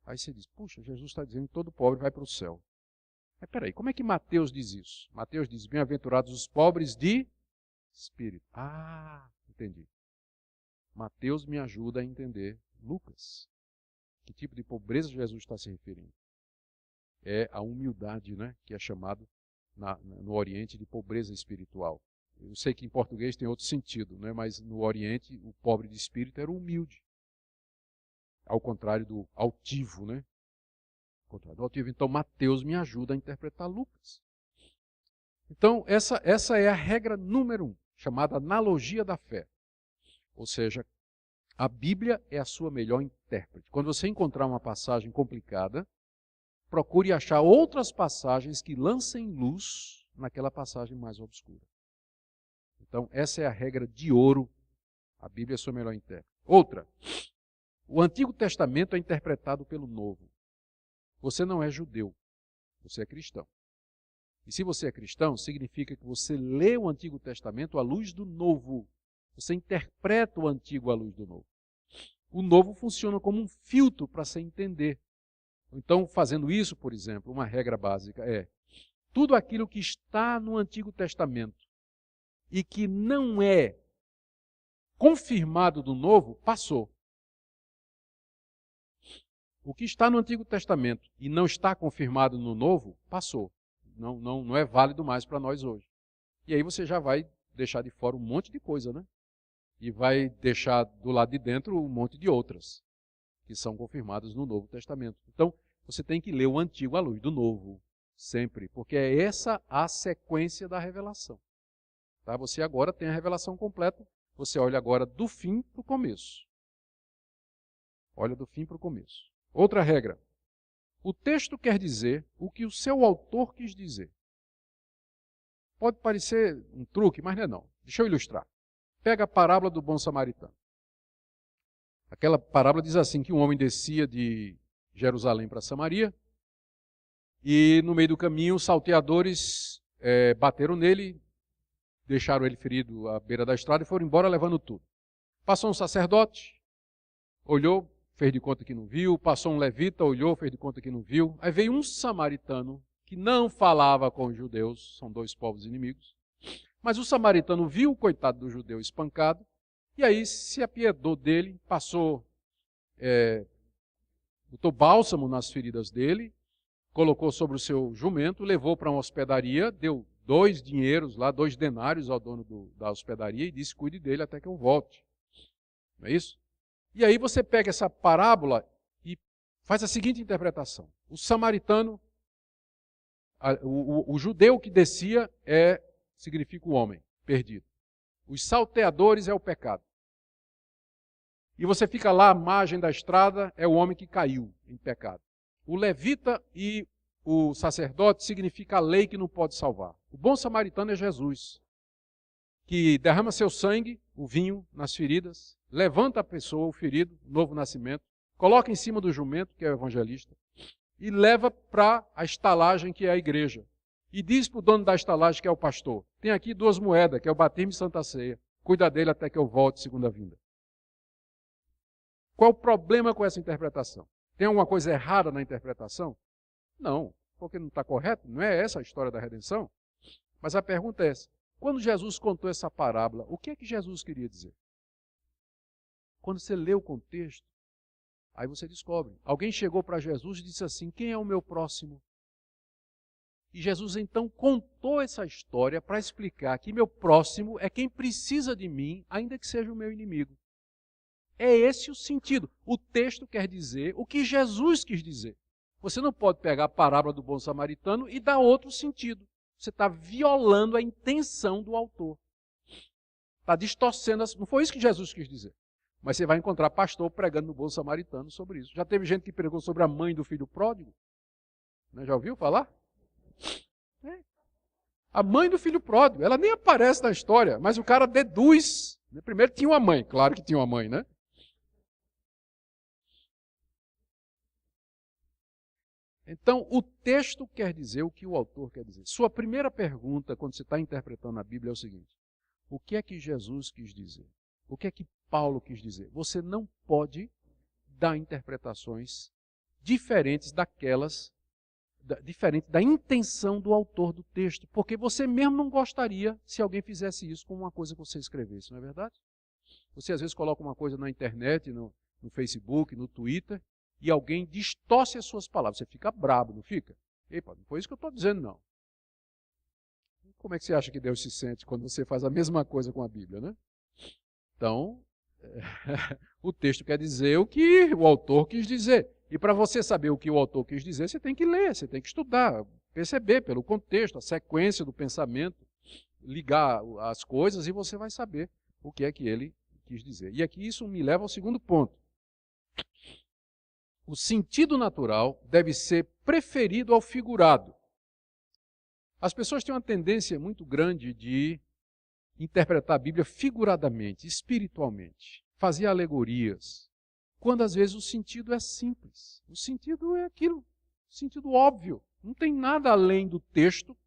Aí você diz, puxa, Jesus está dizendo que todo pobre vai para o céu. Mas peraí, como é que Mateus diz isso? Mateus diz, bem-aventurados os pobres de espírito. Ah, entendi. Mateus me ajuda a entender Lucas. Que tipo de pobreza Jesus está se referindo? É a humildade, né, que é chamado no Oriente de pobreza espiritual. Eu sei que em português tem outro sentido, né, mas no Oriente o pobre de espírito era o humilde. Ao contrário do altivo, né? Então, Mateus me ajuda a interpretar Lucas. Então, essa é a regra número 1, chamada analogia da fé. Ou seja, a Bíblia é a sua melhor intérprete. Quando você encontrar uma passagem complicada, procure achar outras passagens que lancem luz naquela passagem mais obscura. Então, essa é a regra de ouro. A Bíblia é a sua melhor intérprete. Outra, o Antigo Testamento é interpretado pelo Novo. Você não é judeu, você é cristão. E se você é cristão, significa que você lê o Antigo Testamento à luz do Novo. Você interpreta o Antigo à luz do Novo. O Novo funciona como um filtro para se entender. Então, fazendo isso, por exemplo, uma regra básica é: tudo aquilo que está no Antigo Testamento e que não é confirmado do Novo, passou. O que está no Antigo Testamento e não está confirmado no Novo, passou. Não é válido mais para nós hoje. E aí você já vai deixar de fora um monte de coisa, né? E vai deixar do lado de dentro um monte de outras, que são confirmadas no Novo Testamento. Então, você tem que ler o Antigo à luz do Novo, sempre, porque é essa a sequência da revelação. Tá? Você agora tem a revelação completa, você olha agora do fim para o começo. Olha do fim para o começo. Outra regra. O texto quer dizer o que o seu autor quis dizer. Pode parecer um truque, mas não é não. Deixa eu ilustrar. Pega a parábola do bom samaritano. Aquela parábola diz assim, que um homem descia de Jerusalém para Samaria e no meio do caminho os salteadores bateram nele, deixaram ele ferido à beira da estrada e foram embora levando tudo. Passou um sacerdote, olhou, fez de conta que não viu, passou um levita, olhou, fez de conta que não viu. Aí veio um samaritano que não falava com os judeus, são dois povos inimigos, mas o samaritano viu o coitado do judeu espancado, e aí se apiedou dele, botou bálsamo nas feridas dele, colocou sobre o seu jumento, levou para uma hospedaria, deu 2 dinheiros lá, 2 denários ao dono da hospedaria e disse: cuide dele até que eu volte. Não é isso? E aí você pega essa parábola e faz a seguinte interpretação. O samaritano, o judeu que descia significa o homem perdido. Os salteadores é o pecado. E você fica lá à margem da estrada, é o homem que caiu em pecado. O levita e o sacerdote significa a lei que não pode salvar. O bom samaritano é Jesus, que derrama seu sangue, o vinho, nas feridas, levanta a pessoa, o ferido, novo nascimento, coloca em cima do jumento, que é o evangelista, e leva para a estalagem, que é a igreja. E diz para o dono da estalagem, que é o pastor: tem aqui 2 moedas, que é o batismo e Santa Ceia. Cuida dele até que eu volte, segunda vinda. Qual o problema com essa interpretação? Tem alguma coisa errada na interpretação? Não, porque não está correto, não é essa a história da redenção. Mas a pergunta é essa: quando Jesus contou essa parábola, o que é que Jesus queria dizer? Quando você lê o contexto, aí você descobre. Alguém chegou para Jesus e disse assim: quem é o meu próximo? E Jesus então contou essa história para explicar que meu próximo é quem precisa de mim, ainda que seja o meu inimigo. É esse o sentido. O texto quer dizer o que Jesus quis dizer. Você não pode pegar a parábola do bom samaritano e dar outro sentido. Você está violando a intenção do autor. Está distorcendo. Não foi isso que Jesus quis dizer. Mas você vai encontrar pastor pregando no bom samaritano sobre isso. Já teve gente que pregou sobre a mãe do filho pródigo? Já ouviu falar? A mãe do filho pródigo. Ela nem aparece na história, mas o cara deduz. Primeiro tinha uma mãe. Claro que tinha uma mãe, né? Então, o texto quer dizer o que o autor quer dizer. Sua primeira pergunta, quando você está interpretando a Bíblia, é o seguinte: o que é que Jesus quis dizer? O que é que Paulo quis dizer? Você não pode dar interpretações diferentes diferente da intenção do autor do texto, porque você mesmo não gostaria se alguém fizesse isso com uma coisa que você escrevesse, não é verdade? Você às vezes coloca uma coisa na internet, no Facebook, no Twitter, e alguém distorce as suas palavras. Você fica brabo, não fica? Epa, não foi isso que eu estou dizendo, não. Como é que você acha que Deus se sente quando você faz a mesma coisa com a Bíblia, né? Então, o texto quer dizer o que o autor quis dizer. E para você saber o que o autor quis dizer, você tem que ler, você tem que estudar, perceber pelo contexto, a sequência do pensamento, ligar as coisas e você vai saber o que é que ele quis dizer. E aqui isso me leva ao segundo ponto. O sentido natural deve ser preferido ao figurado. As pessoas têm uma tendência muito grande de interpretar a Bíblia figuradamente, espiritualmente, fazer alegorias, quando às vezes o sentido é simples. O sentido é aquilo, o sentido óbvio. Não tem nada além do texto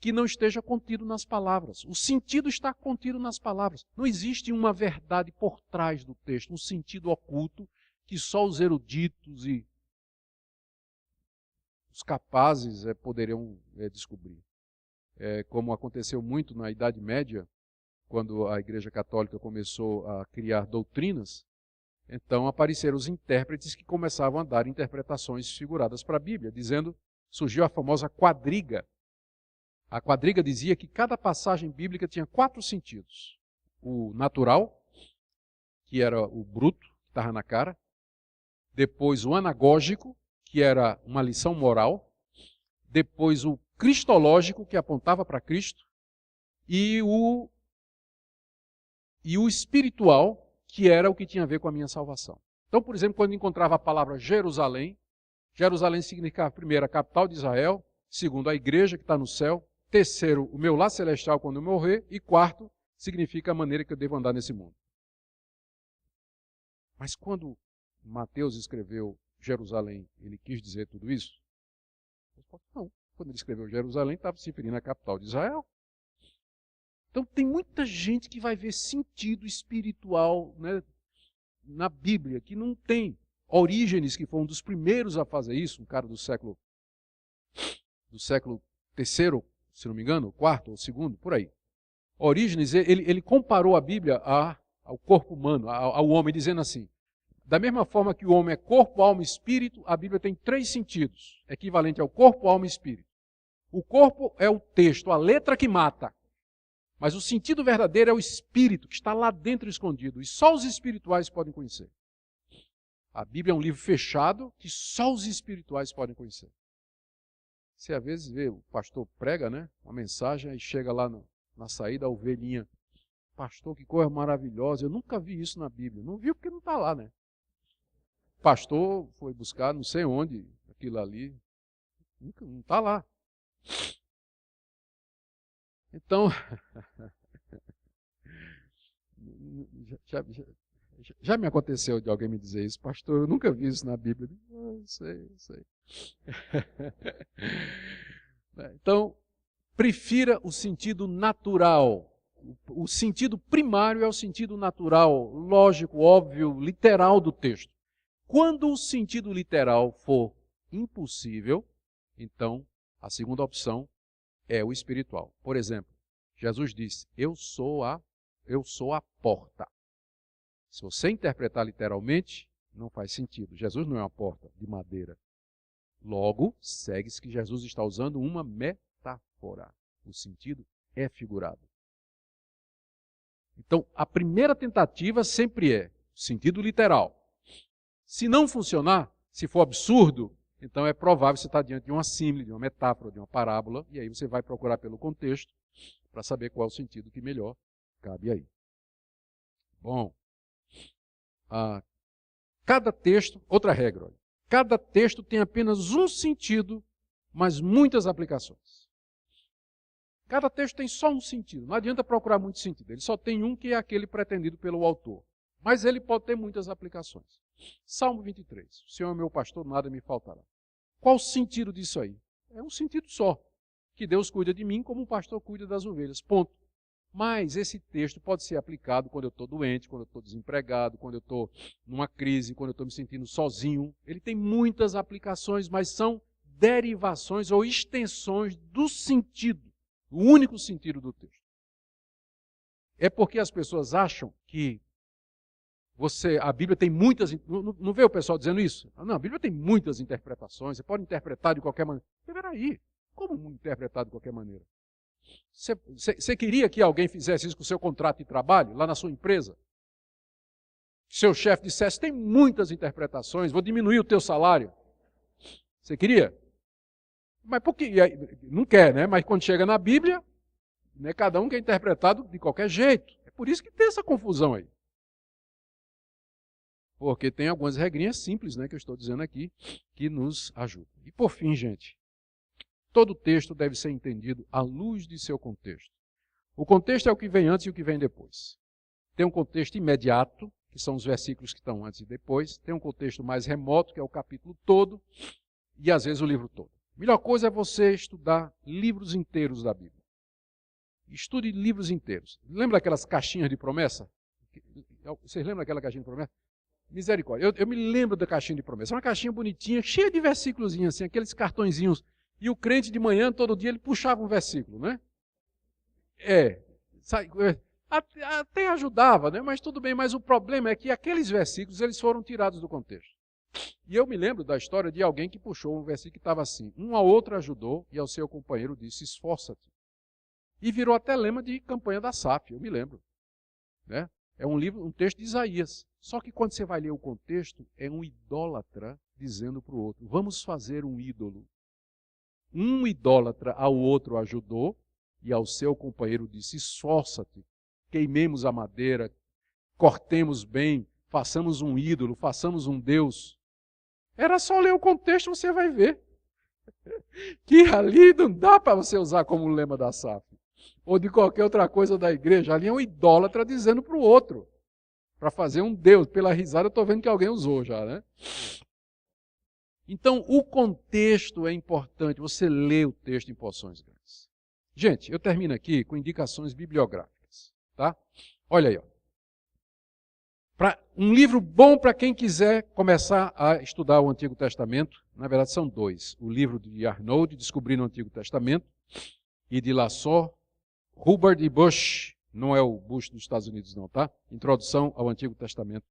que não esteja contido nas palavras. O sentido está contido nas palavras. Não existe uma verdade por trás do texto, um sentido oculto que só os eruditos e os capazes poderiam descobrir. Como aconteceu muito na Idade Média, quando a Igreja Católica começou a criar doutrinas, então apareceram os intérpretes que começavam a dar interpretações figuradas para a Bíblia, surgiu a famosa quadriga. A quadriga dizia que cada passagem bíblica tinha 4 sentidos. O natural, que era o bruto, que estava na cara. Depois o anagógico, que era uma lição moral. Depois o cristológico, que apontava para Cristo. E o espiritual, que era o que tinha a ver com a minha salvação. Então, por exemplo, quando encontrava a palavra Jerusalém, Jerusalém significava, primeiro, a capital de Israel, segundo, a igreja que está no céu, terceiro, o meu lar celestial quando eu morrer, e quarto, significa a maneira que eu devo andar nesse mundo. Mas quando Mateus escreveu Jerusalém, ele quis dizer tudo isso? Não. Quando ele escreveu Jerusalém, estava se referindo à capital de Israel. Então tem muita gente que vai ver sentido espiritual, né, na Bíblia, que não tem. Orígenes, que foi um dos primeiros a fazer isso, um cara do século III, se não me engano, quarto ou segundo, por aí. Orígenes, ele comparou a Bíblia ao corpo humano, ao homem, dizendo assim, da mesma forma que o homem é corpo, alma e espírito, a Bíblia tem 3 sentidos, equivalente ao corpo, alma e espírito. O corpo é o texto, a letra que mata. Mas o sentido verdadeiro é o espírito, que está lá dentro escondido, e só os espirituais podem conhecer. A Bíblia é um livro fechado que só os espirituais podem conhecer. Você às vezes vê, o pastor prega, né, uma mensagem, e chega lá na saída a ovelhinha. Pastor, que coisa maravilhosa, eu nunca vi isso na Bíblia. Não viu porque não está lá, né? O pastor foi buscar não sei onde, aquilo ali, não está lá. Então, já me aconteceu de alguém me dizer isso, pastor, eu nunca vi isso na Bíblia. Eu sei. Então, prefira o sentido natural. O sentido primário é o sentido natural, lógico, óbvio, literal do texto. Quando o sentido literal for impossível, então a segunda opção é o espiritual. Por exemplo, Jesus disse, eu sou a porta. Se você interpretar literalmente, não faz sentido. Jesus não é uma porta de madeira. Logo, segue-se que Jesus está usando uma metáfora. O sentido é figurado. Então, a primeira tentativa sempre é sentido literal. Se não funcionar, se for absurdo, então é provável que você está diante de uma símile, de uma metáfora, de uma parábola, e aí você vai procurar pelo contexto para saber qual é o sentido que melhor cabe aí. Bom, cada texto, outra regra, olha, cada texto tem apenas um sentido, mas muitas aplicações. Cada texto tem só um sentido, não adianta procurar muito sentido, ele só tem um que é aquele pretendido pelo autor, mas ele pode ter muitas aplicações. Salmo 23, o Senhor é meu pastor, nada me faltará. Qual o sentido disso aí? É um sentido só, que Deus cuida de mim como um pastor cuida das ovelhas, ponto. Mas esse texto pode ser aplicado quando eu estou doente, quando eu estou desempregado, quando eu estou numa crise, quando eu estou me sentindo sozinho. Ele tem muitas aplicações, mas são derivações ou extensões do sentido, o único sentido do texto. É porque as pessoas acham que a Bíblia tem muitas... Não vê o pessoal dizendo isso? Não, a Bíblia tem muitas interpretações, você pode interpretar de qualquer maneira. Peraí, como interpretar de qualquer maneira? Você queria que alguém fizesse isso com o seu contrato de trabalho, lá na sua empresa? Seu chefe dissesse, tem muitas interpretações, vou diminuir o teu salário. Você queria? Mas por que? Não quer, né? Mas quando chega na Bíblia, né, cada um quer interpretado de qualquer jeito. É por isso que tem essa confusão aí. Porque tem algumas regrinhas simples, né, que eu estou dizendo aqui, que nos ajudam. E por fim, gente, todo texto deve ser entendido à luz de seu contexto. O contexto é o que vem antes e o que vem depois. Tem um contexto imediato, que são os versículos que estão antes e depois. Tem um contexto mais remoto, que é o capítulo todo, e às vezes o livro todo. A melhor coisa é você estudar livros inteiros da Bíblia. Estude livros inteiros. Lembra aquelas caixinhas de promessa? Vocês lembram daquela caixinha de promessa? Misericórdia. Eu me lembro da caixinha de promessa. Uma caixinha bonitinha, cheia de versículos, assim, aqueles cartõezinhos. E o crente de manhã, todo dia, ele puxava um versículo, né? Até ajudava, né? Mas tudo bem. Mas o problema é que aqueles versículos, eles foram tirados do contexto. E eu me lembro da história de alguém que puxou um versículo que estava assim: um ao outro ajudou e ao seu companheiro disse, esforça-te. E virou até lema de campanha da SAF, eu me lembro. Né? É um texto de Isaías. Só que quando você vai ler o contexto, é um idólatra dizendo para o outro, vamos fazer um ídolo. Um idólatra ao outro ajudou e ao seu companheiro disse, esforça-te, queimemos a madeira, cortemos bem, façamos um ídolo, façamos um Deus. Era só ler o contexto, você vai ver. Que ali não dá para você usar como lema da SAF. Ou de qualquer outra coisa da igreja. Ali é um idólatra dizendo para o outro. Para fazer um Deus. Pela risada eu estou vendo que alguém usou já, né? Então, o contexto é importante. Você lê o texto em porções grandes. Gente, eu termino aqui com indicações bibliográficas. Tá? Olha aí. Ó. Um livro bom para quem quiser começar a estudar o Antigo Testamento. Na verdade, são dois. O livro de Arnold, Descobrindo o Antigo Testamento, e de Lassor, Hubbard e Bush, não é o Bush dos Estados Unidos não, tá? Introdução ao Antigo Testamento.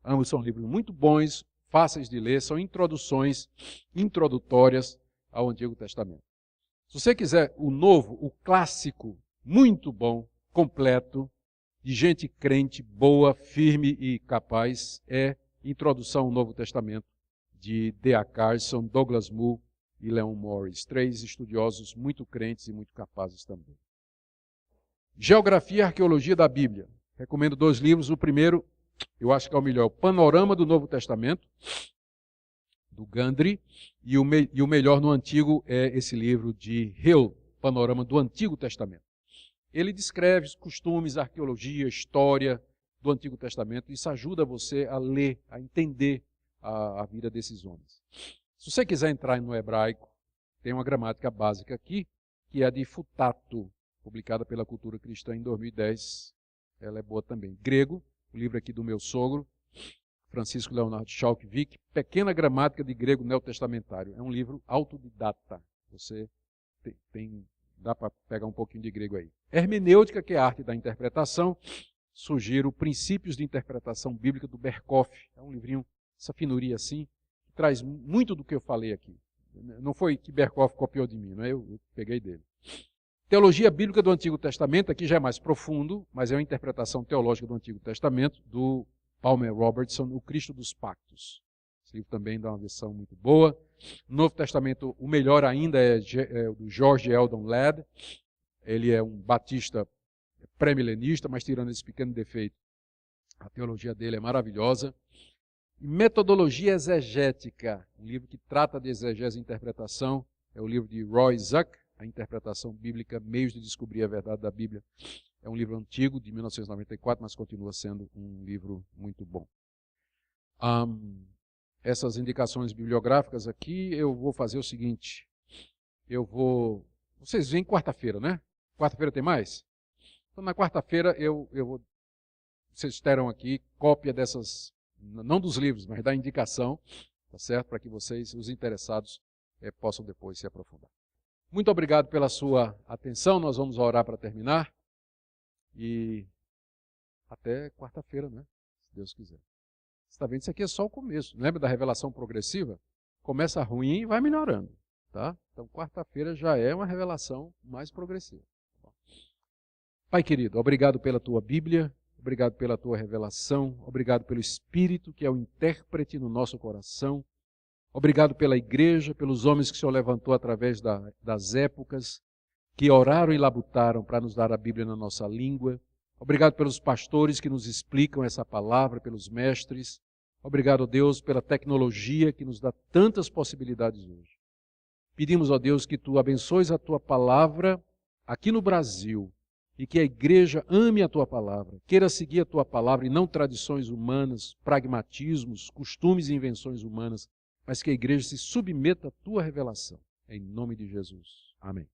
Ambos são livros muito bons, fáceis de ler, são introduções introdutórias ao Antigo Testamento. Se você quiser o novo, o clássico, muito bom, completo, de gente crente, boa, firme e capaz, é Introdução ao Novo Testamento, de D.A. Carson, Douglas Moo e Leon Morris, três estudiosos muito crentes e muito capazes também. Geografia e Arqueologia da Bíblia. Recomendo dois livros. O primeiro, eu acho que é o melhor, o Panorama do Novo Testamento, do Gundry, e o melhor no Antigo é esse livro de Hill, Panorama do Antigo Testamento. Ele descreve os costumes, arqueologia, história do Antigo Testamento. Isso ajuda você a ler, a entender a vida desses homens. Se você quiser entrar no hebraico, tem uma gramática básica aqui, que é a de Futato, publicada pela Cultura Cristã em 2010. Ela é boa também. Grego, o livro aqui do meu sogro, Francisco Leonardo Schalkvik, Pequena Gramática de Grego Neotestamentário. É um livro autodidata. Você dá para pegar um pouquinho de grego aí. Hermenêutica, que é a arte da interpretação. Sugiro Princípios de Interpretação Bíblica do Berkhoff. É um livrinho, essa finuria assim, que traz muito do que eu falei aqui. Não foi que Berkhoff copiou de mim, não é? Eu peguei dele. Teologia Bíblica do Antigo Testamento, aqui já é mais profundo, mas é uma interpretação teológica do Antigo Testamento, do Palmer Robertson, O Cristo dos Pactos. Esse livro também dá uma versão muito boa. No Novo Testamento, o melhor ainda é o do George Eldon Ladd. Ele é um batista pré-milenista, mas tirando esse pequeno defeito, a teologia dele é maravilhosa. E Metodologia Exegética, um livro que trata de exegese e interpretação, é o livro de Roy Zuck, A Interpretação Bíblica, Meios de Descobrir a Verdade da Bíblia. É um livro antigo, de 1994, mas continua sendo um livro muito bom. Essas indicações bibliográficas aqui, eu vou fazer o seguinte. Vocês vêm quarta-feira, né? Quarta-feira tem mais? Então, na quarta-feira, vocês terão aqui cópia dessas, não dos livros, mas da indicação, tá certo? Para que vocês, os interessados, possam depois se aprofundar. Muito obrigado pela sua atenção. Nós vamos orar para terminar. E até quarta-feira, né? Se Deus quiser. Você está vendo? Isso aqui é só o começo. Lembra da revelação progressiva? Começa ruim e vai melhorando. Tá? Então, quarta-feira já é uma revelação mais progressiva. Pai querido, obrigado pela tua Bíblia, obrigado pela tua revelação, obrigado pelo Espírito que é o intérprete no nosso coração, obrigado pela igreja, pelos homens que o Senhor levantou através das épocas, que oraram e labutaram para nos dar a Bíblia na nossa língua. Obrigado pelos pastores que nos explicam essa palavra, pelos mestres. Obrigado, Deus, pela tecnologia que nos dá tantas possibilidades hoje. Pedimos, ó Deus, que Tu abençoes a Tua palavra aqui no Brasil e que a igreja ame a Tua palavra, queira seguir a Tua palavra e não tradições humanas, pragmatismos, costumes e invenções humanas, mas que a igreja se submeta à Tua revelação. em nome de Jesus. Amém.